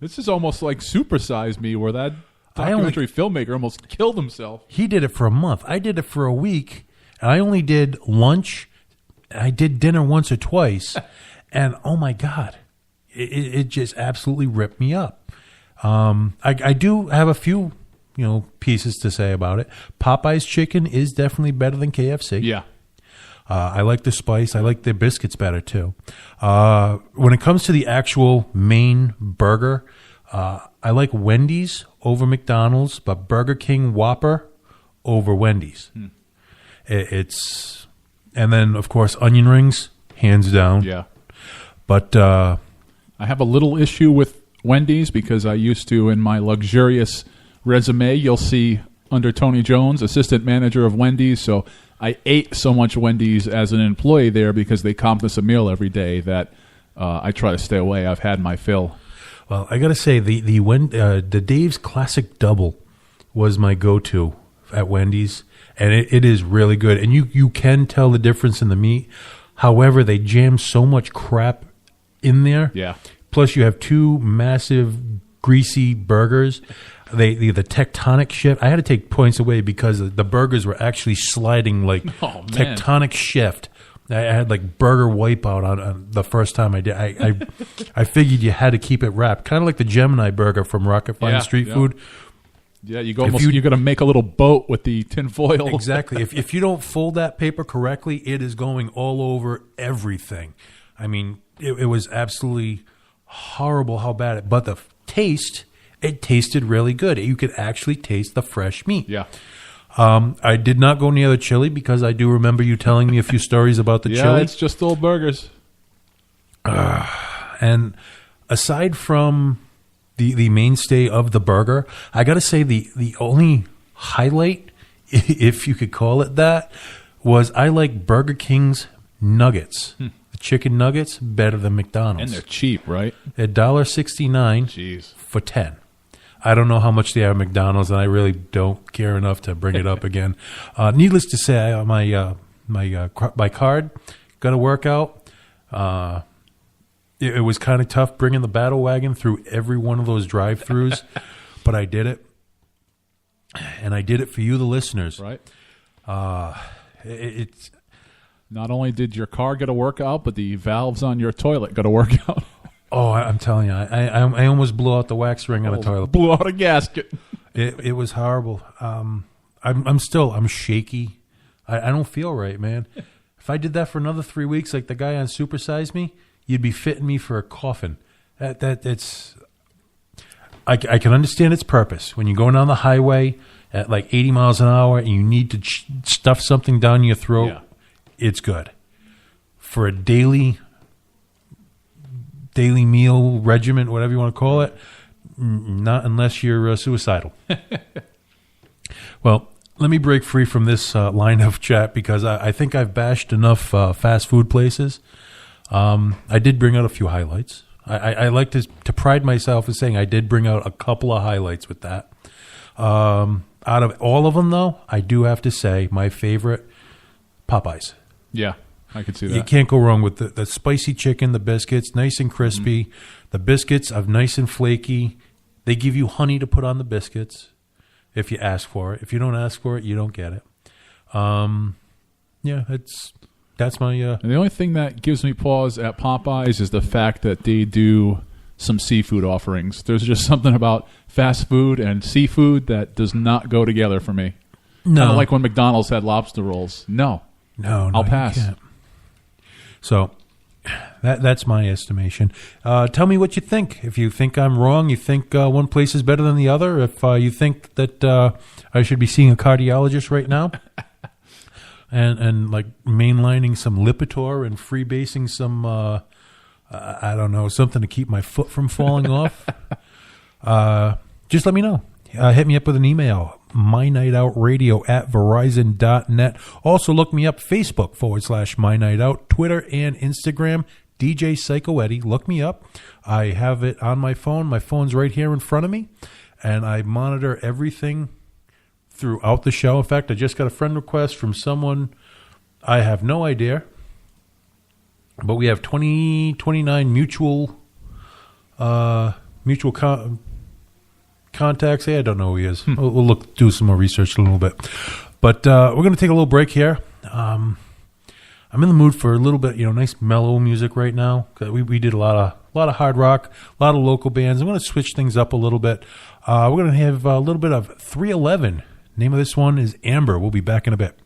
This is almost like Super Size Me, where that documentary filmmaker almost killed himself. He did it for a month. I did it for a week. And I only did lunch. I did dinner once or twice. And, oh, my God, it just absolutely ripped me up. I do have a few, pieces to say about it. Popeye's chicken is definitely better than KFC. Yeah. I like the spice. I like the biscuits better, too. When it comes to the actual main burger, I like Wendy's over McDonald's, but Burger King Whopper over Wendy's. And then, of course, onion rings, hands down. Yeah. But I have a little issue with Wendy's because I used to, in my luxurious resume, you'll see under Tony Jones, assistant manager of Wendy's. So I ate so much Wendy's as an employee there because they comp us a meal every day that I try to stay away. I've had my fill. Well, I got to say, the Dave's Classic Double was my go-to at Wendy's, and it is really good. And you can tell the difference in the meat. However, they jam so much crap in there. Yeah. Plus, you have two massive greasy burgers. The tectonic shift. I had to take points away because the burgers were actually sliding like tectonic shift. I had like burger wipeout on the first time I did. I figured you had to keep it wrapped, kind of like the Gemini burger from Rocket Fire Street Food. Yeah, you're going to make a little boat with the tin foil. Exactly. If you don't fold that paper correctly, it is going all over everything. I mean, it was absolutely horrible how bad it. But the taste, it tasted really good. You could actually taste the fresh meat. Yeah. I did not go near the chili because I do remember you telling me a few stories about the chili. Yeah, it's just old burgers. And aside from the mainstay of the burger, I got to say the only highlight, if you could call it that, was I like Burger King's nuggets. The chicken nuggets better than McDonald's. And they're cheap, right? $1.69 for 10. I don't know how much they are at McDonald's, and I really don't care enough to bring it up again. Needless to say, my card got a workout. It was kind of tough bringing the battle wagon through every one of those drive-thrus, but I did it, and I did it for you, the listeners. Right. It's not only did your car get a workout, but the valves on your toilet got a workout. Oh, I'm telling you, I almost blew out the wax ring on a toilet. Blew out a gasket. It was horrible. I'm shaky. I don't feel right, man. If I did that for another 3 weeks, like the guy on Super Size Me, you'd be fitting me for a coffin. I can understand its purpose. When you're going down the highway at like 80 miles an hour and you need to stuff something down your throat, it's good. For a daily meal regimen, whatever you want to call it, not unless you're suicidal. Well, let me break free from this line of chat because I think I've bashed enough fast food places. I did bring out a few highlights. I like to pride myself in saying I did bring out a couple of highlights with that. Out of all of them, though, I do have to say my favorite, Popeyes. Yeah. I could see that. You can't go wrong with the spicy chicken, the biscuits, nice and crispy. The biscuits are nice and flaky. They give you honey to put on the biscuits if you ask for it. If you don't ask for it, you don't get it. That's my... And the only thing that gives me pause at Popeyes is the fact that they do some seafood offerings. There's just something about fast food and seafood that does not go together for me. No. Kind of like when McDonald's had lobster rolls. No, I'll pass. So that's my estimation. Tell me what you think. If you think I'm wrong, you think one place is better than the other, if you think that I should be seeing a cardiologist right now and like mainlining some Lipitor and freebasing some, I don't know, something to keep my foot from falling off, just let me know. Hit me up with an email, MyNightOutRadio@Verizon.net. Also, look me up, Facebook /MyNightOut, Twitter and Instagram, DJ Psycho Eddie. Look me up. I have it on my phone. My phone's right here in front of me, and I monitor everything throughout the show. In fact, I just got a friend request from someone. I have no idea, but we have 29 mutual contacts. Hey, I don't know who he is. We'll do some more research in a little bit. But we're going to take a little break here. I'm in the mood for a little bit, nice mellow music right now. We did a lot of hard rock, a lot of local bands. I'm going to switch things up a little bit. We're going to have a little bit of 311. Name of this one is Amber. We'll be back in a bit.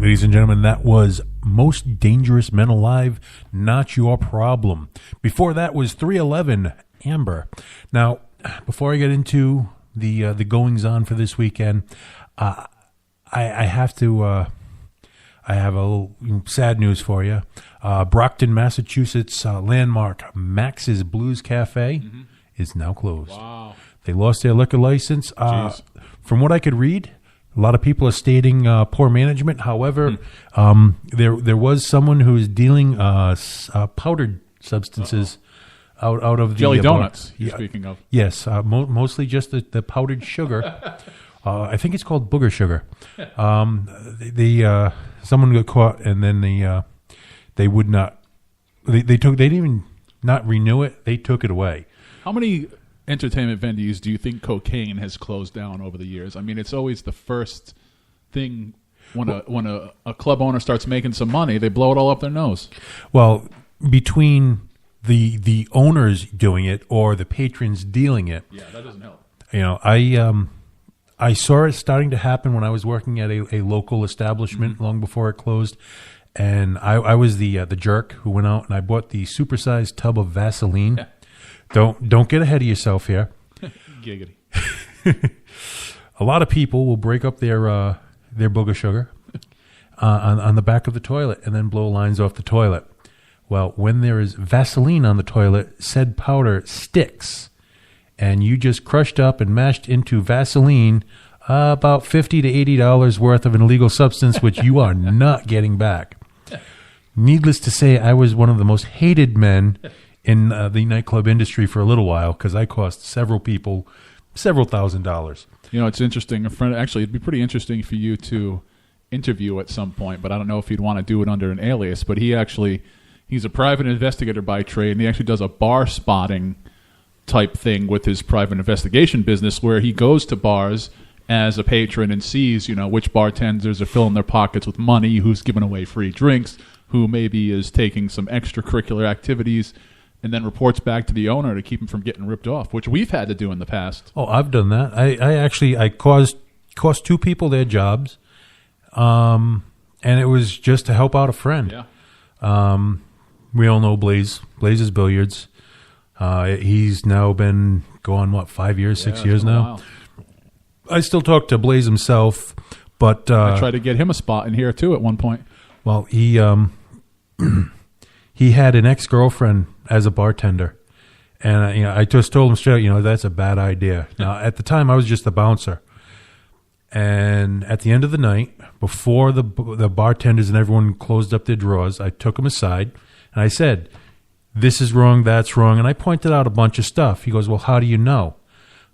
Ladies and gentlemen, that was Most Dangerous Men Alive, Not Your Problem. Before that was 311, Amber. Now, before I get into the goings-on for this weekend, I have to... I have a little sad news for you. Brockton, Massachusetts landmark Max's Blues Cafe is now closed. Wow. They lost their liquor license. From what I could read, a lot of people are stating poor management. However, there was someone who was dealing powdered substances out of the jelly donuts. You're speaking of, yes, mostly just the powdered sugar. I think it's called booger sugar. Someone got caught, and then they would not. They didn't even not renew it. They took it away. How many entertainment venues do you think cocaine has closed down over the years? I mean, it's always the first thing when a club owner starts making some money, they blow it all up their nose. Well, between the owners doing it or the patrons dealing it, yeah, that doesn't help. You know, I saw it starting to happen when I was working at a local establishment long before it closed, and I was the jerk who went out and I bought the supersized tub of Vaseline. Yeah. Don't get ahead of yourself here. Giggity. A lot of people will break up their booger sugar on the back of the toilet and then blow lines off the toilet. Well, when there is Vaseline on the toilet, said powder sticks. And you just crushed up and mashed into Vaseline about $50 to $80 worth of an illegal substance, which you are not getting back. Needless to say, I was one of the most hated men in the nightclub industry for a little while because I cost several people several $1,000s. You know, it's interesting. Actually, it'd be pretty interesting for you to interview at some point, but I don't know if you'd want to do it under an alias. But he's a private investigator by trade, and he actually does a bar spotting type thing with his private investigation business where he goes to bars as a patron and sees, which bartenders are filling their pockets with money, who's giving away free drinks, who maybe is taking some extracurricular activities, and then reports back to the owner to keep him from getting ripped off, which we've had to do in the past. Oh, I've done that. I cost two people their jobs, and it was just to help out a friend. Yeah. We all know Blaze's Billiards. He's now been going, 5 years, 6 years now? I still talk to Blaze himself, but... I tried to get him a spot in here, too, at one point. Well, he had an ex-girlfriend as a bartender, and I just told him straight, that's a bad idea. Now, at the time, I was just a bouncer, and at the end of the night, before the bartenders and everyone closed up their drawers, I took him aside, and I said... This is wrong, that's wrong. And I pointed out a bunch of stuff. He goes, well, how do you know?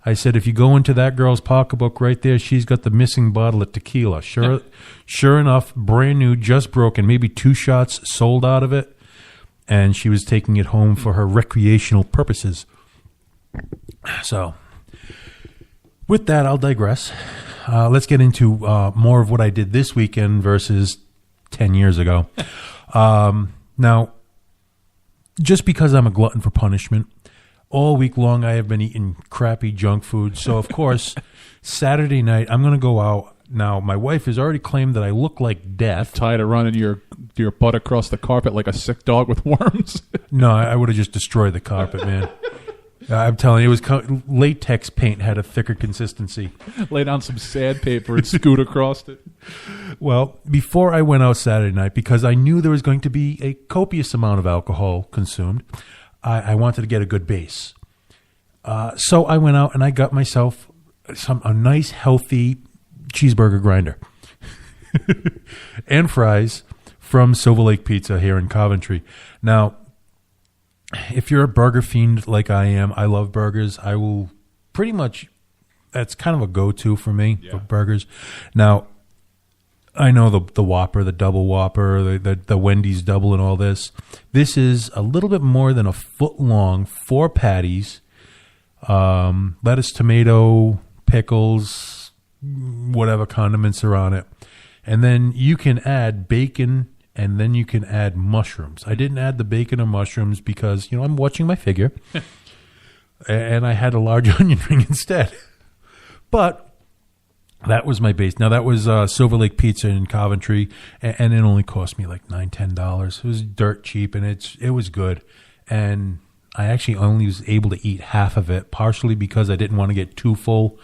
I said, if you go into that girl's pocketbook right there, she's got the missing bottle of tequila. Sure enough, brand new, just broken, maybe 2 shots sold out of it. And she was taking it home for her recreational purposes. So, with that, I'll digress. Let's get into more of what I did this weekend versus 10 years ago. Now, just because I'm a glutton for punishment, all week long I have been eating crappy junk food. So, of course, Saturday night I'm going to go out. Now, my wife has already claimed that I look like death. Tired of running your butt across the carpet like a sick dog with worms? No, I would have just destroyed the carpet, man. I'm telling you, latex paint had a thicker consistency. Lay down some sandpaper and scoot across it. Well, before I went out Saturday night, because I knew there was going to be a copious amount of alcohol consumed, I wanted to get a good base. So I went out and I got myself a nice, healthy cheeseburger grinder and fries from Silver Lake Pizza here in Coventry. Now, if you're a burger fiend like I am, I love burgers. I will pretty much, that's kind of a go-to for me for burgers. Now, I know the Whopper, the double Whopper, the Wendy's double and all this. This is a little bit more than a foot long, 4 patties, lettuce, tomato, pickles, whatever condiments are on it. And then you can add bacon and then you can add mushrooms. I didn't add the bacon or mushrooms because, I'm watching my figure. And I had a large onion ring instead. But That was my base. Now, that was Silver Lake Pizza in Coventry, and it only cost me like $9-10. It was dirt cheap, and it was good. And I actually only was able to eat half of it, partially because I didn't want to get too full,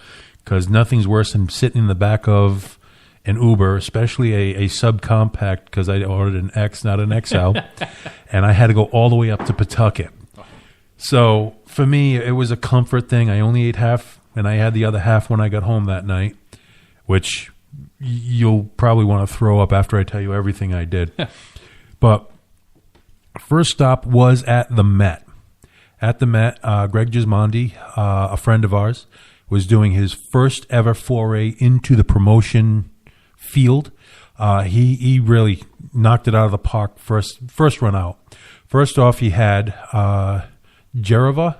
because nothing's worse than sitting in the back of an Uber, especially a subcompact, because I ordered an X, not an XL, and I had to go all the way up to Pawtucket. So for me, it was a comfort thing. I only ate half, and I had the other half when I got home that night, which you'll probably want to throw up after I tell you everything I did. But first stop was at the Met. At the Met, Greg Gismondi, a friend of ours, was doing his first ever foray into the promotion field. He really knocked it out of the park first run out. First off, he had Jereva,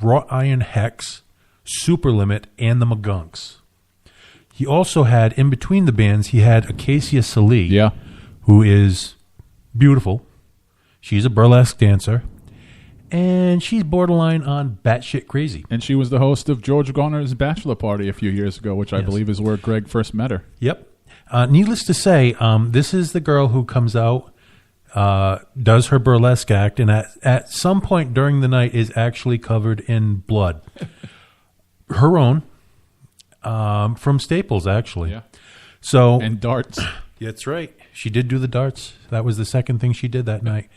Wrought Iron Hex, Super Limit, and the Magunks. He also had, in between the bands, he had Acacia Salih, who is beautiful. She's a burlesque dancer, and she's borderline on batshit crazy. And she was the host of George Garner's bachelor party a few years ago, which I believe is where Greg first met her. Yep. Needless to say, this is the girl who comes out, does her burlesque act, and at some point during the night is actually covered in blood. Her own. From Staples, actually. Yeah. So and darts. That's right. She did do the darts. That was the second thing she did that night.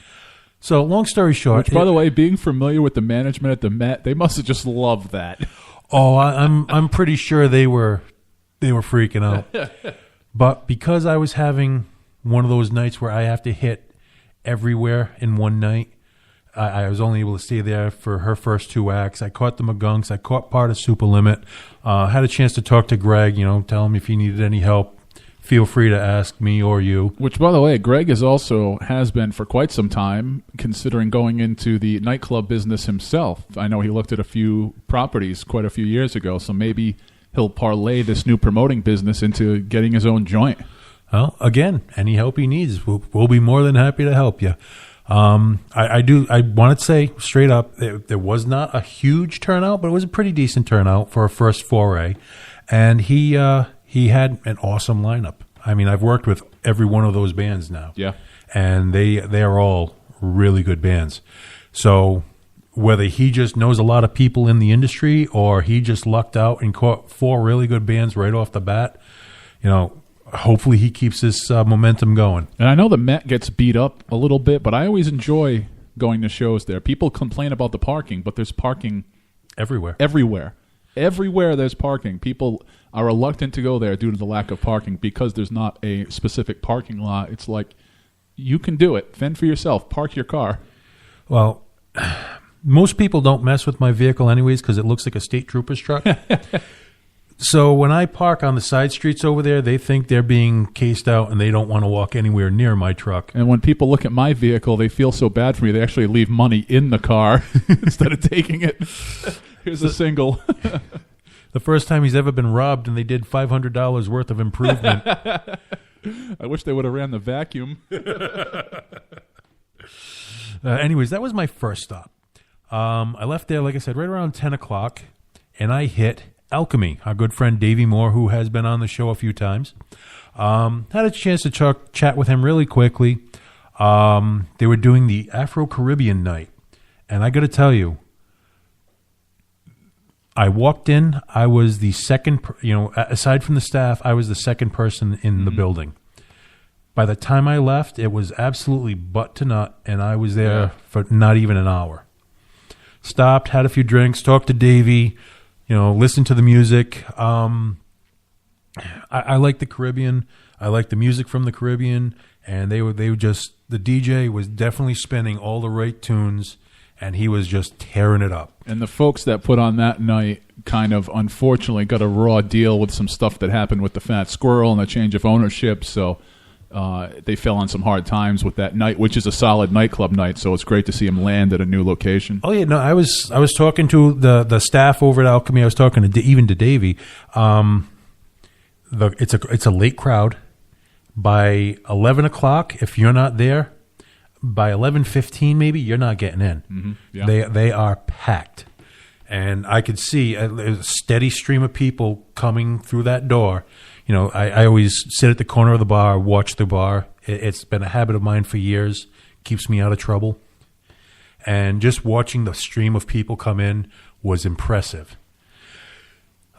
So long story short. Which, by the way, being familiar with the management at the Met, they must have just loved that. Oh, I'm pretty sure they were freaking out. But because I was having one of those nights where I have to hit everywhere in one night, I was only able to stay there for her first two acts. I caught the Magunks. I caught part of Super Limit. Had a chance to talk to Greg, tell him if he needed any help. Feel free to ask me or you. Which, by the way, Greg has been for quite some time, considering going into the nightclub business himself. I know he looked at a few properties quite a few years ago, so maybe he'll parlay this new promoting business into getting his own joint. Well, again, any help he needs, we'll be more than happy to help you. I want to say straight up, there was not a huge turnout, but it was a pretty decent turnout for a first foray. And he had an awesome lineup. I mean, I've worked with every one of those bands now. Yeah. And they are all really good bands. So whether he just knows a lot of people in the industry or he just lucked out and caught 4 really good bands right off the bat, hopefully he keeps this momentum going. And I know the Met gets beat up a little bit, but I always enjoy going to shows there. People complain about the parking, but there's parking everywhere. Everywhere there's parking. People are reluctant to go there due to the lack of parking because there's not a specific parking lot. It's like, you can do it. Fend for yourself. Park your car. Well, most people don't mess with my vehicle anyways because it looks like a state trooper's truck. So when I park on the side streets over there, they think they're being cased out and they don't want to walk anywhere near my truck. And when people look at my vehicle, they feel so bad for me, they actually leave money in the car instead of taking it. Here's a single. The first time he's ever been robbed and they did $500 worth of improvement. I wish they would have ran the vacuum. Anyways, that was my first stop. I left there, like I said, right around 10 o'clock, and I hit Alchemy, our good friend Davey Moore, who has been on the show a few times. Had a chance to chat with him really quickly. They were doing the Afro-Caribbean night, and I got to tell you, I walked in, I was the second, aside from the staff, I was the second person in the building. By the time I left, it was absolutely butt to nut, and I was there for not even an hour. Stopped, had a few drinks, talked to Davey, listened to the music. I like the Caribbean. I like the music from the Caribbean, and they were just, the DJ was definitely spinning all the right tunes, and he was just tearing it up. And the folks that put on that night kind of unfortunately got a raw deal with some stuff that happened with the Fat Squirrel and a change of ownership, so they fell on some hard times with that night, which is a solid nightclub night, so it's great to see him land at a new location. Oh, yeah, no, I was talking to the staff over at Alchemy. I was talking to even to Davey. It's a late crowd. By 11 o'clock, if you're not there, by 11:15 maybe, you're not getting in. Mm-hmm. Yeah. They are packed. And I could see a steady stream of people coming through that door. You know, I always sit at the corner of the bar, watch the bar. It's been a habit of mine for years. Keeps me out of trouble. And just watching the stream of people come in was impressive.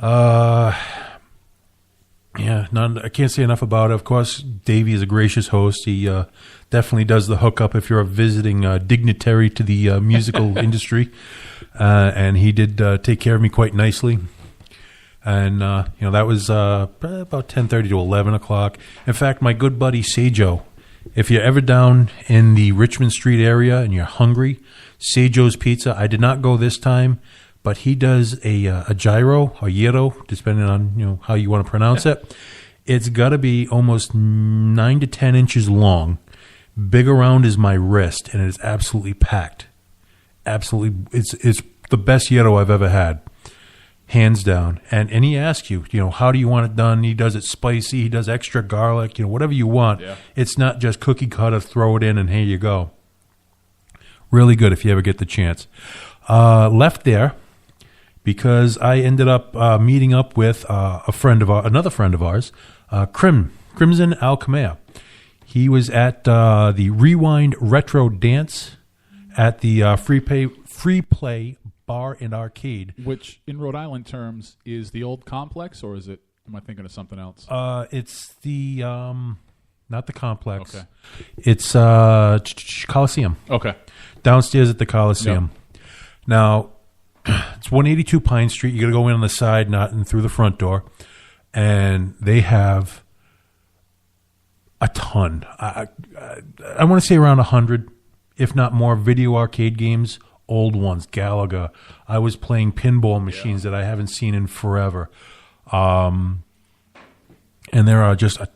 I can't say enough about it. Of course, Davey is a gracious host. He definitely does the hookup if you're a visiting dignitary to the musical industry. And he did take care of me quite nicely. And, that was about 10:30 to 11 o'clock. In fact, my good buddy Psyco, if you're ever down in the Richmond Street area and you're hungry, Psyco's Pizza, I did not go this time, but he does a gyro, or gyro, depending on how you want to pronounce it. It's got to be almost 9 to 10 inches long, big around as my wrist, and it is absolutely packed. Absolutely, it's the best gyro I've ever had. Hands down. And he asks you, how do you want it done? He does it spicy. He does extra garlic, whatever you want. Yeah. It's not just cookie cutter, throw it in, and here you go. Really good if you ever get the chance. Left there because I ended up meeting up with another friend of ours, Crimson Alchemia. He was at the Rewind Retro Dance at the Free Play Bar and Arcade, which in Rhode Island terms is the old complex, or am I thinking of something else? It's the not the complex. Okay. It's Coliseum. Okay. Downstairs at the Coliseum. Yep. Now it's 182 Pine Street. You got to go in on the side, not in through the front door, and they have a ton. I want to say around 100, if not more, video arcade games. Old ones, Galaga. I was playing pinball machines that I haven't seen in forever. And there are just a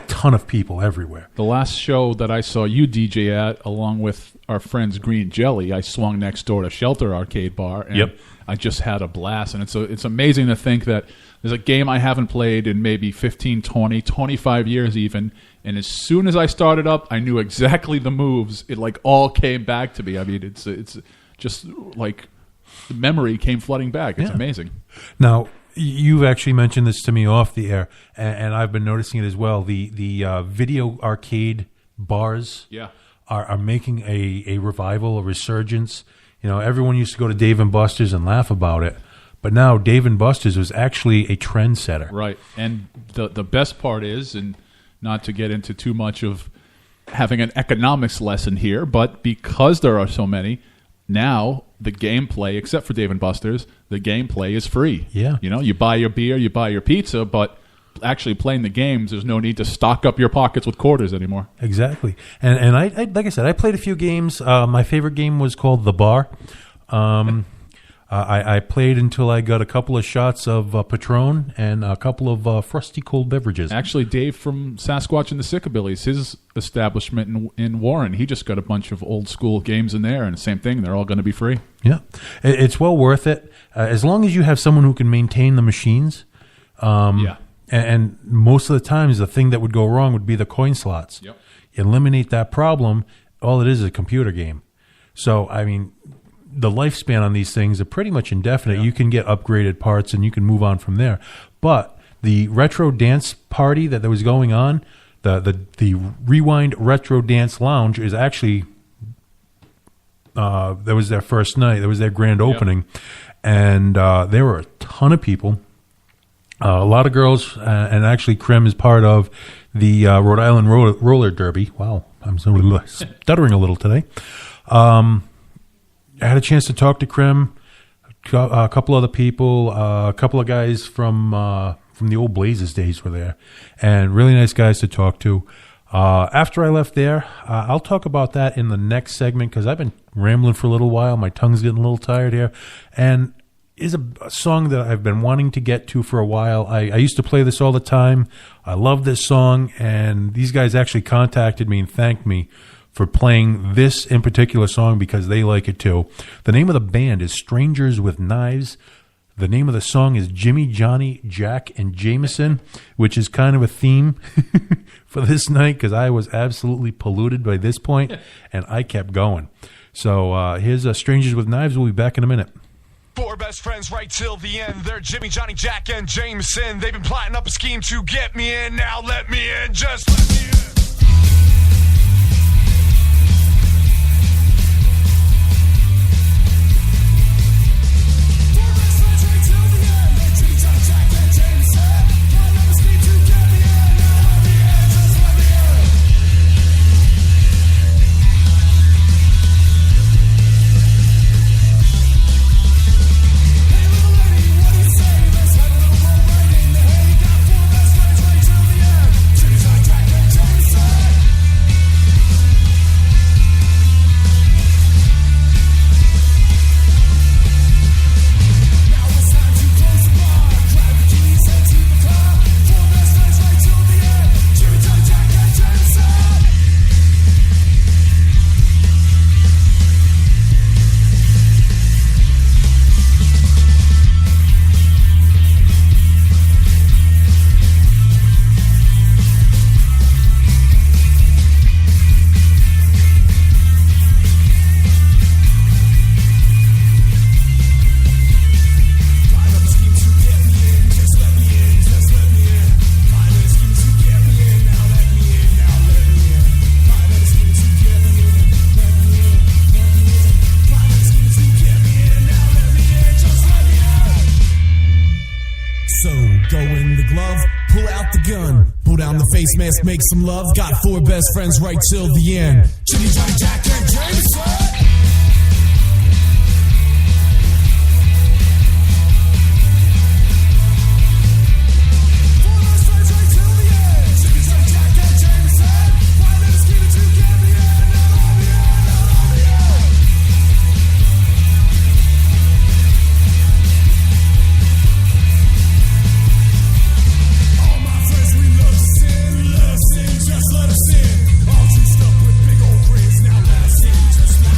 ton of people everywhere. The last show that I saw you DJ at, along with our friends Green Jelly, I swung next door to Shelter Arcade Bar, and I just had a blast. And it's amazing to think that there's a game I haven't played in maybe 15, 20, 25 years even, and as soon as I started up, I knew exactly the moves. It all came back to me. I mean, it's just like the memory came flooding back. It's amazing. Now, you've actually mentioned this to me off the air, and I've been noticing it as well. The video arcade bars are making a revival, a resurgence. Everyone used to go to Dave & Buster's and laugh about it, but now Dave & Buster's was actually a trendsetter. Right, and the best part is, and not to get into too much of having an economics lesson here, but because there are so many, now the gameplay, except for Dave & Buster's, the gameplay is free. Yeah. You buy your beer, you buy your pizza, but actually playing the games, there's no need to stock up your pockets with quarters anymore. Exactly. And I like I said, I played a few games. My favorite game was called The Bar. I played until I got a couple of shots of Patron and a couple of frosty cold beverages. Actually, Dave from Sasquatch and the Sickabillies, his establishment in Warren, he just got a bunch of old school games in there, and the same thing, they're all going to be free. Yeah, it's well worth it as long as you have someone who can maintain the machines. And most of the times, the thing that would go wrong would be the coin slots. Yep. Eliminate that problem. All it is a computer game. So, I mean, the lifespan on these things are pretty much indefinite. Yeah. You can get upgraded parts and you can move on from there. But the retro dance party that was going on, the Rewind Retro Dance Lounge is actually that was their first night. That was their grand opening. Yep. And there were a ton of people. A lot of girls, and actually Krim is part of the Rhode Island Roller Derby. Wow, I'm stuttering a little today. I had a chance to talk to Krim, a couple other people, a couple of guys from the old Blazers days were there, and really nice guys to talk to. After I left there, I'll talk about that in the next segment because I've been rambling for a little while. My tongue's getting a little tired here, and is a song that I've been wanting to get to for a while. I used to play this all the time. I love this song, and these guys actually contacted me and thanked me for playing this in particular song because they like it too. The name of the band is Strangers with Knives. The name of the song is Jimmy, Johnny, Jack, and Jameson, which is kind of a theme for this night because I was absolutely polluted by this point, and I kept going. So here's Strangers with Knives. We'll be back in a minute. Four best friends right till the end. They're Jimmy, Johnny, Jack, and Jameson. They've been plotting up a scheme to get me in. Now let me in, just let me in. Face mask, make some love. Got four best friends right till the end. Jimmy, Johnny, Jack, and Jameson. Just let us in. All juiced up with big old grins. Now let us in. Just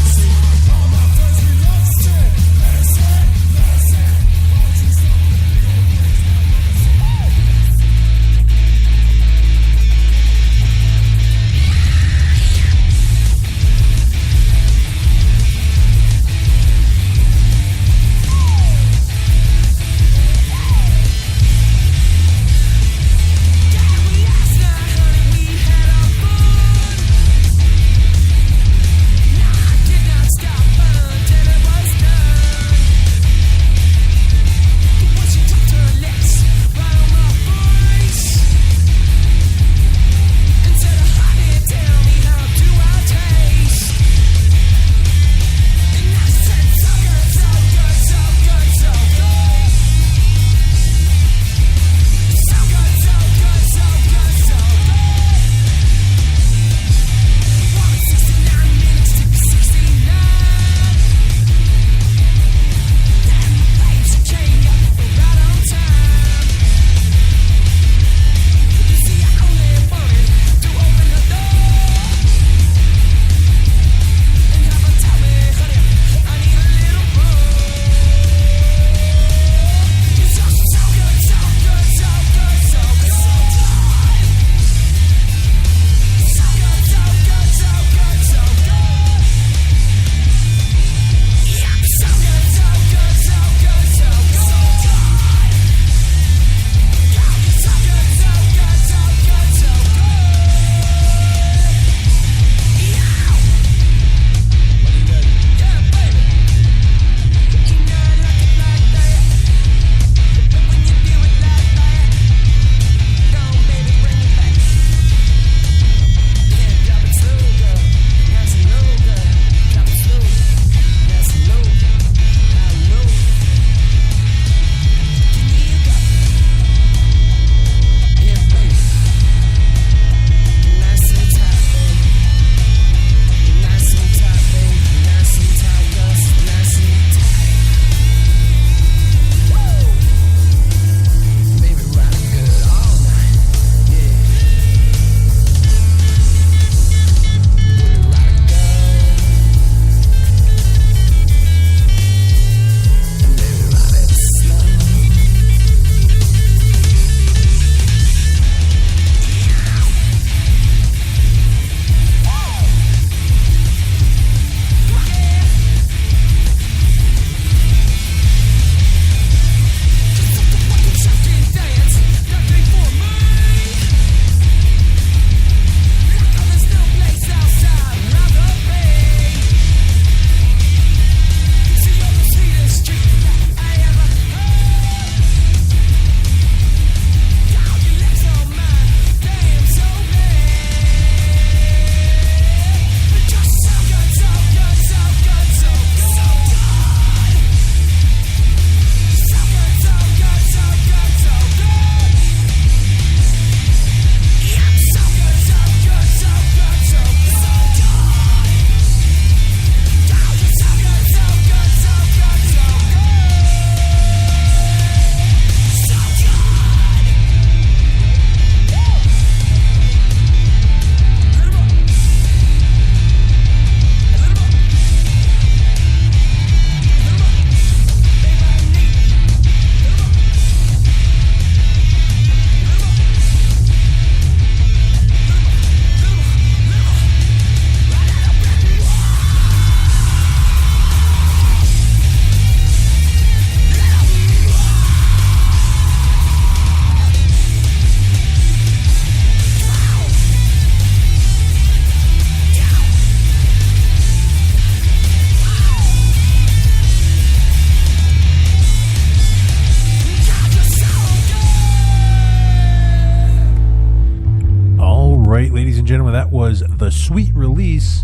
was The Sweet Release.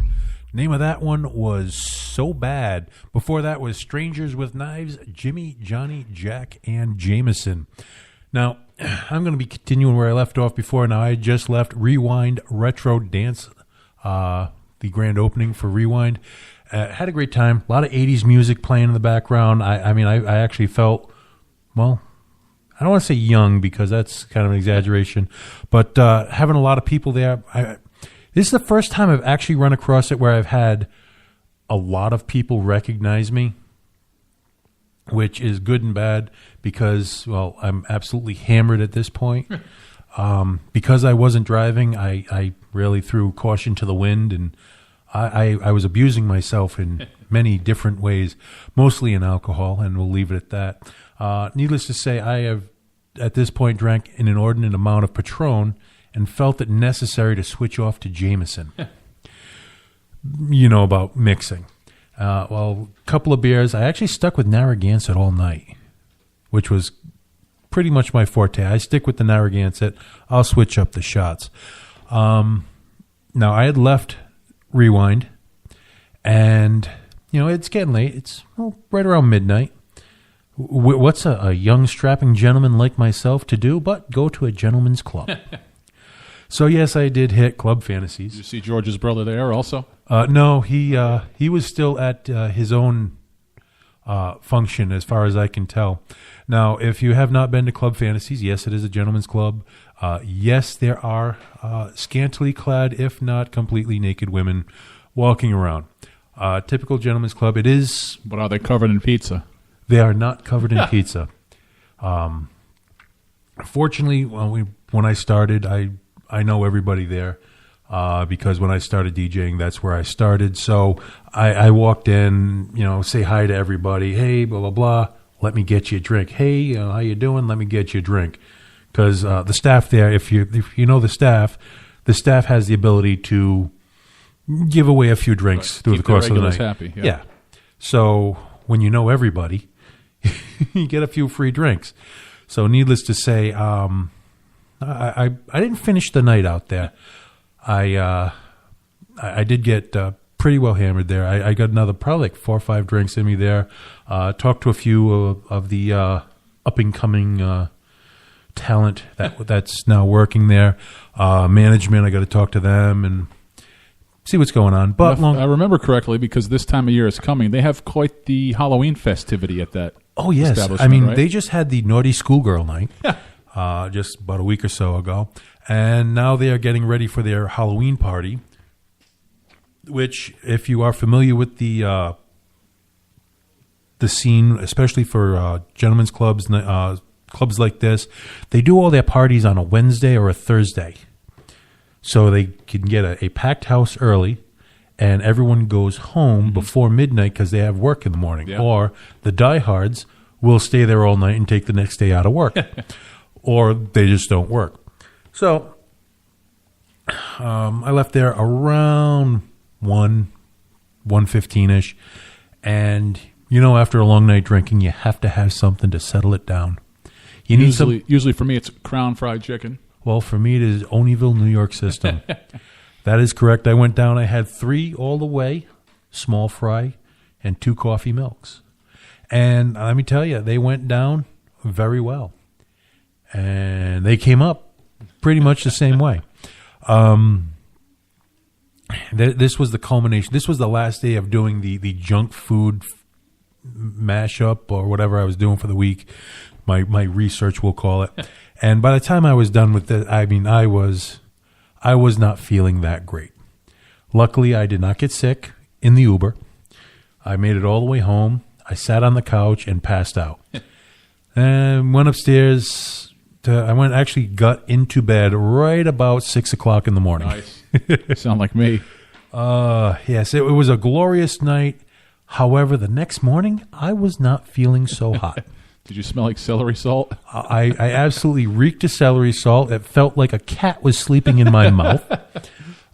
Name of that one was So Bad. Before that was Strangers with Knives, Jimmy, Johnny, Jack, and Jameson. Now, I'm going to be continuing where I left off before. Now, I just left Rewind Retro Dance, the grand opening for Rewind. Had a great time. A lot of 80s music playing in the background. I actually felt, well, I don't want to say young because that's kind of an exaggeration, but having a lot of people there. This is the first time I've actually run across it where I've had a lot of people recognize me, which is good and bad because, well, I'm absolutely hammered at this point. Because I wasn't driving, I really threw caution to the wind, and I was abusing myself in many different ways, mostly in alcohol, and we'll leave it at that. Needless to say, I have at this point drank an inordinate amount of Patron and felt it necessary to switch off to Jameson. You know about mixing. Well, a couple of beers. I actually stuck with Narragansett all night, which was pretty much my forte. I stick with the Narragansett. I'll switch up the shots. Now, I had left Rewind, and, you know, it's getting late. It's right around midnight. What's a young, strapping gentleman like myself to do but go to a gentleman's club? So, yes, I did hit Club Fantasies. Did you see George's brother there also? No, he was still at his own function as far as I can tell. Now, if you have not been to Club Fantasies, yes, it is a gentleman's club. Yes, there are scantily clad, if not completely naked women walking around. Typical gentleman's club. It is... But are they covered in pizza? They are not covered in pizza. Fortunately, when I started, I know everybody there because when I started DJing, that's where I started. So I walked in, say hi to everybody. Hey, blah, blah, blah. Let me get you a drink. Hey, how you doing? Let me get you a drink. Because the staff there, if you know the staff has the ability to give away a few drinks through the course of the night. Happy, yeah. So when you know everybody, you get a few free drinks. So needless to say, I didn't finish the night out there. I did get pretty well hammered there. I got another probably like 4 or 5 drinks in me there. Talked to a few of the up and coming talent that's now working there. Management, I got to talk to them and see what's going on. But if I remember correctly, because this time of year is coming, they have quite the Halloween festivity at that. Oh yes, establishment, right? They just had the Naughty Schoolgirl night. Just about a week or so ago. And now they are getting ready for their Halloween party, which, if you are familiar with the scene, especially for gentlemen's clubs, clubs like this, they do all their parties on a Wednesday or a Thursday. So they can get a packed house early, and everyone goes home before midnight because they have work in the morning. Yeah. Or the diehards will stay there all night and take the next day out of work. Or they just don't work. So I left there around 1:15-ish. And, after a long night drinking, you have to have something to settle it down. Usually for me, it's Crown Fried Chicken. Well, for me, it is Oneyville, New York system. That is correct. I went down. I had 3 all the way, small fry, and 2 coffee milks. And let me tell you, they went down very well. And they came up pretty much the same way. This was the culmination. This was the last day of doing the junk food mashup or whatever I was doing for the week. My research, we'll call it. And by the time I was done with it, I was not feeling that great. Luckily, I did not get sick in the Uber. I made it all the way home. I sat on the couch and passed out. And went upstairs. Got into bed right about 6 o'clock in the morning. Nice. Sound like me. Yes, it was a glorious night. However, the next morning, I was not feeling so hot. Did you smell like celery salt? I absolutely reeked of celery salt. It felt like a cat was sleeping in my mouth.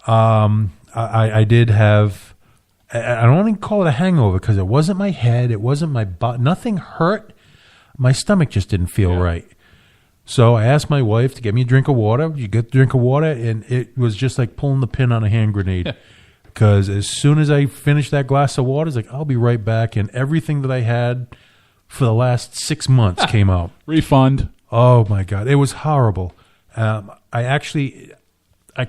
I did have, I don't even call it a hangover because it wasn't my head. It wasn't my butt. Nothing hurt. My stomach just didn't feel right. So I asked my wife to get me a drink of water. You get a drink of water, and it was just like pulling the pin on a hand grenade. Because as soon as I finished that glass of water, it's like, I'll be right back. And everything that I had for the last 6 months came out. Refund. Oh, my God. It was horrible. I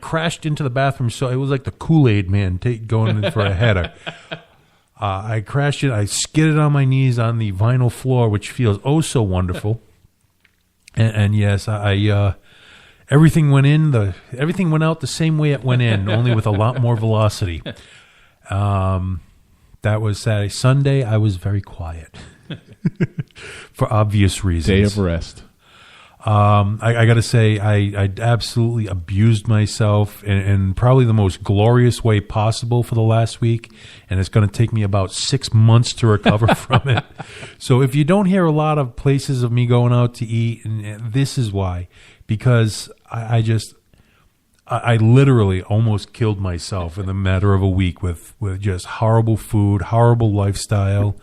crashed into the bathroom, so it was like the Kool-Aid man going in for a header. I crashed in. I skidded on my knees on the vinyl floor, which feels oh so wonderful. And yes, everything went in. Everything went out the same way it went in, only with a lot more velocity. That was Saturday. Sunday, I was very quiet for obvious reasons. Day of rest. I got to say, I absolutely abused myself in probably the most glorious way possible for the last week, and it's going to take me about 6 months to recover from it. So if you don't hear a lot of places of me going out to eat, and this is why, because I literally almost killed myself in the matter of a week with just horrible food, horrible lifestyle,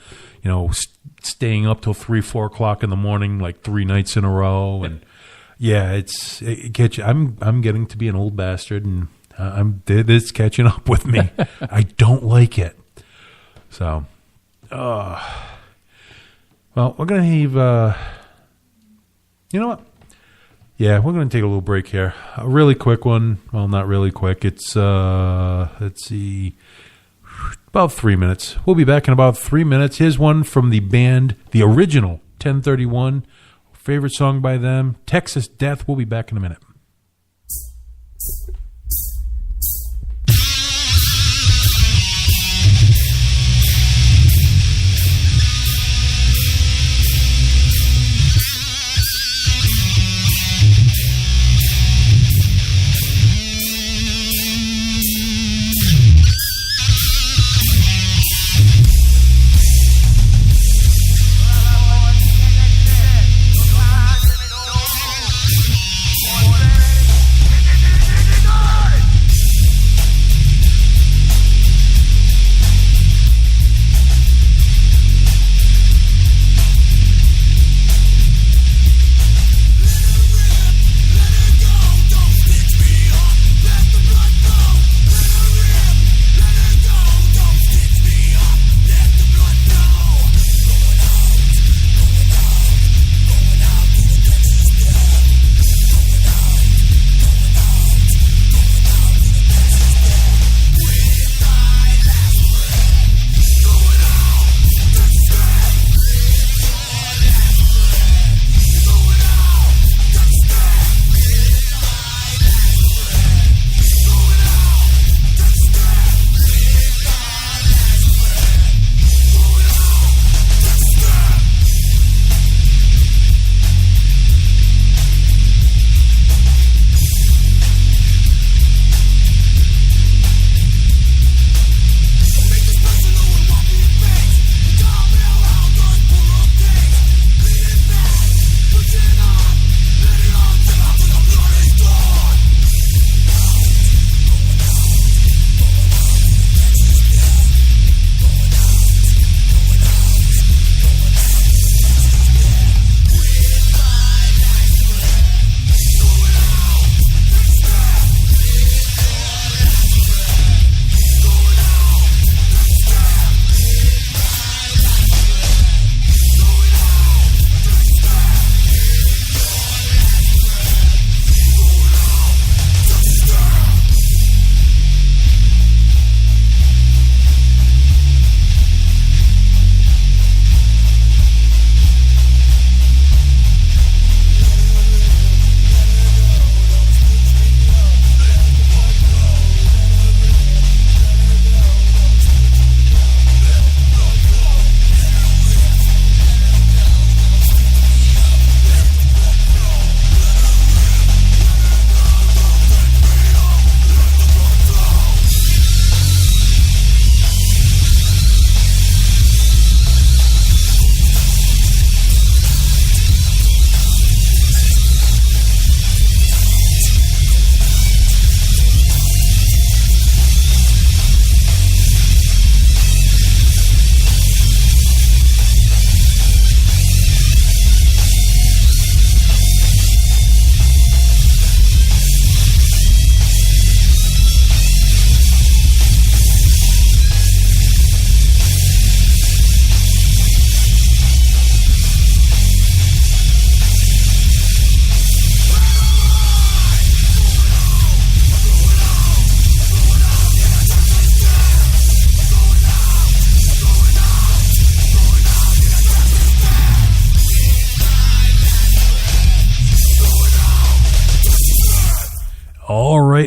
staying up till 3-4 o'clock in the morning, like 3 nights in a row, and I'm getting to be an old bastard, and it's catching up with me. I don't like it. So, well, we're gonna have. You know what? Yeah, we're gonna take a little break here. A really quick one. Well, not really quick. It's let's see. About 3 minutes. We'll be back in about 3 minutes. Here's one from the band, the original 1031. Favorite song by them, Texas Death. We'll be back in a minute. Go!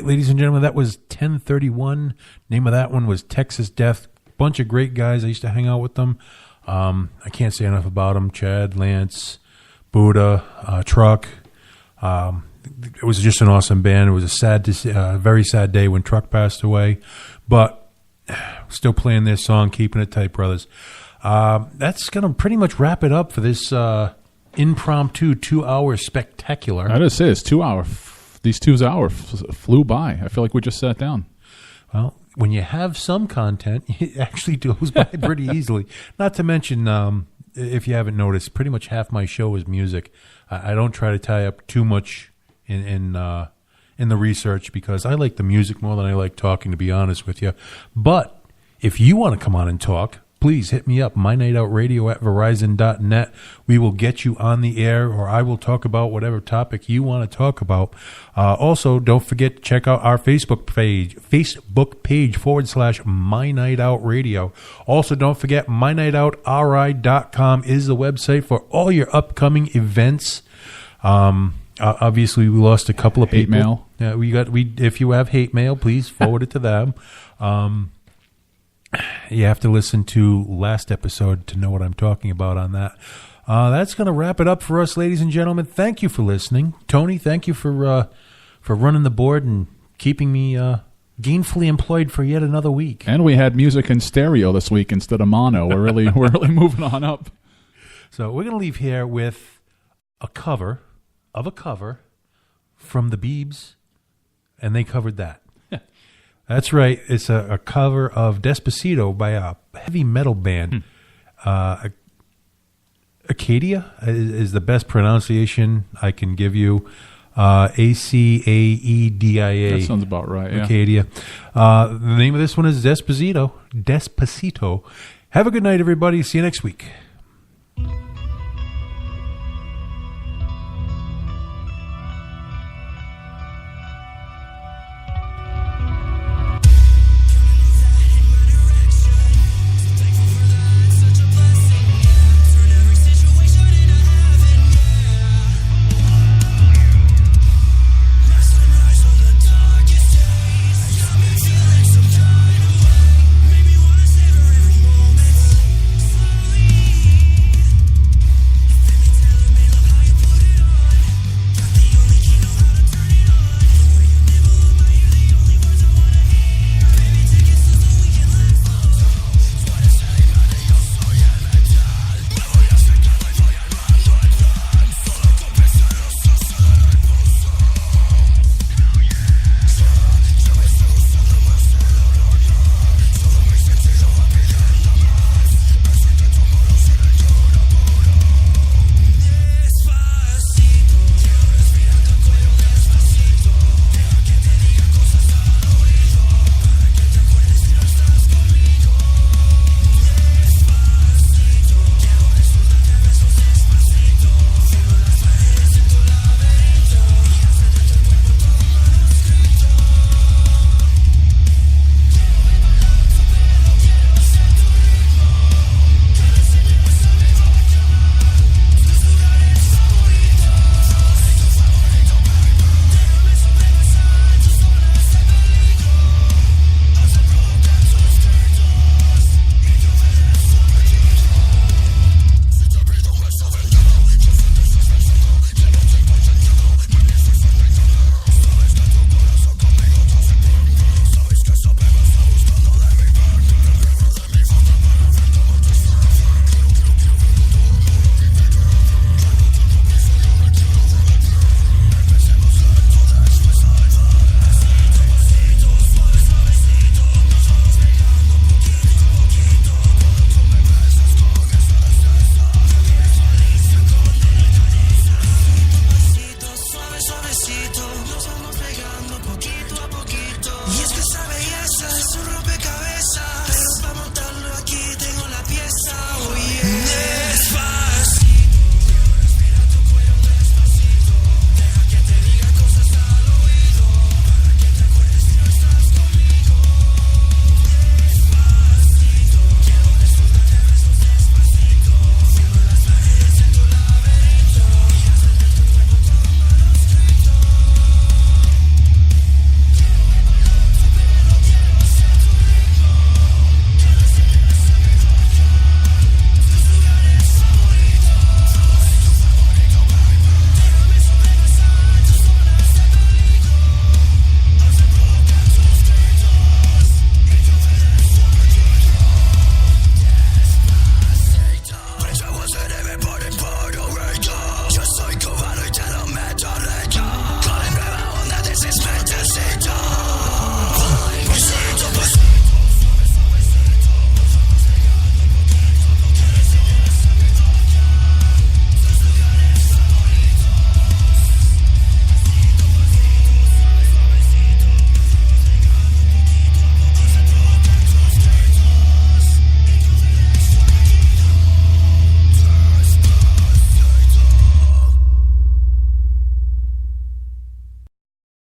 right, ladies and gentlemen, that was 1031. Name of that one was Texas Death. Bunch of great guys. I used to hang out with them. I can't say enough about them. Chad, Lance, Buddha, Truck. It was just an awesome band. It was a very sad day when Truck passed away, but still playing their song, keeping it tight, brothers. That's going to pretty much wrap it up for this impromptu 2-hour spectacular. I just say it's 2 hour. These 2 hours flew by. I feel like we just sat down. Well, when you have some content, it actually goes by pretty easily. Not to mention, if you haven't noticed, pretty much half my show is music. I don't try to tie up too much in the research because I like the music more than I like talking, to be honest with you. But if you want to come on and talk, please hit me up, MyNightOutRadio@Verizon.net. We will get you on the air, or I will talk about whatever topic you want to talk about. Also, don't forget to check out our Facebook page /MyNightOutRadio. Also, don't forget, MyNightOutRI.com is the website for all your upcoming events. Obviously, we lost a couple of hate people. Mail. If you have hate mail, please forward it to them. You have to listen to last episode to know what I'm talking about on that. That's going to wrap it up for us, ladies and gentlemen. Thank you for listening. Tony, thank you for running the board and keeping me gainfully employed for yet another week. And we had music in stereo this week instead of mono. We're really moving on up. So we're going to leave here with a cover of a cover from the Biebs, and they covered that. That's right. It's a cover of Despacito by a heavy metal band. Acadia is the best pronunciation I can give you. Acaedia. That sounds about right, yeah. Acadia. The name of this one is Despacito. Have a good night, everybody. See you next week.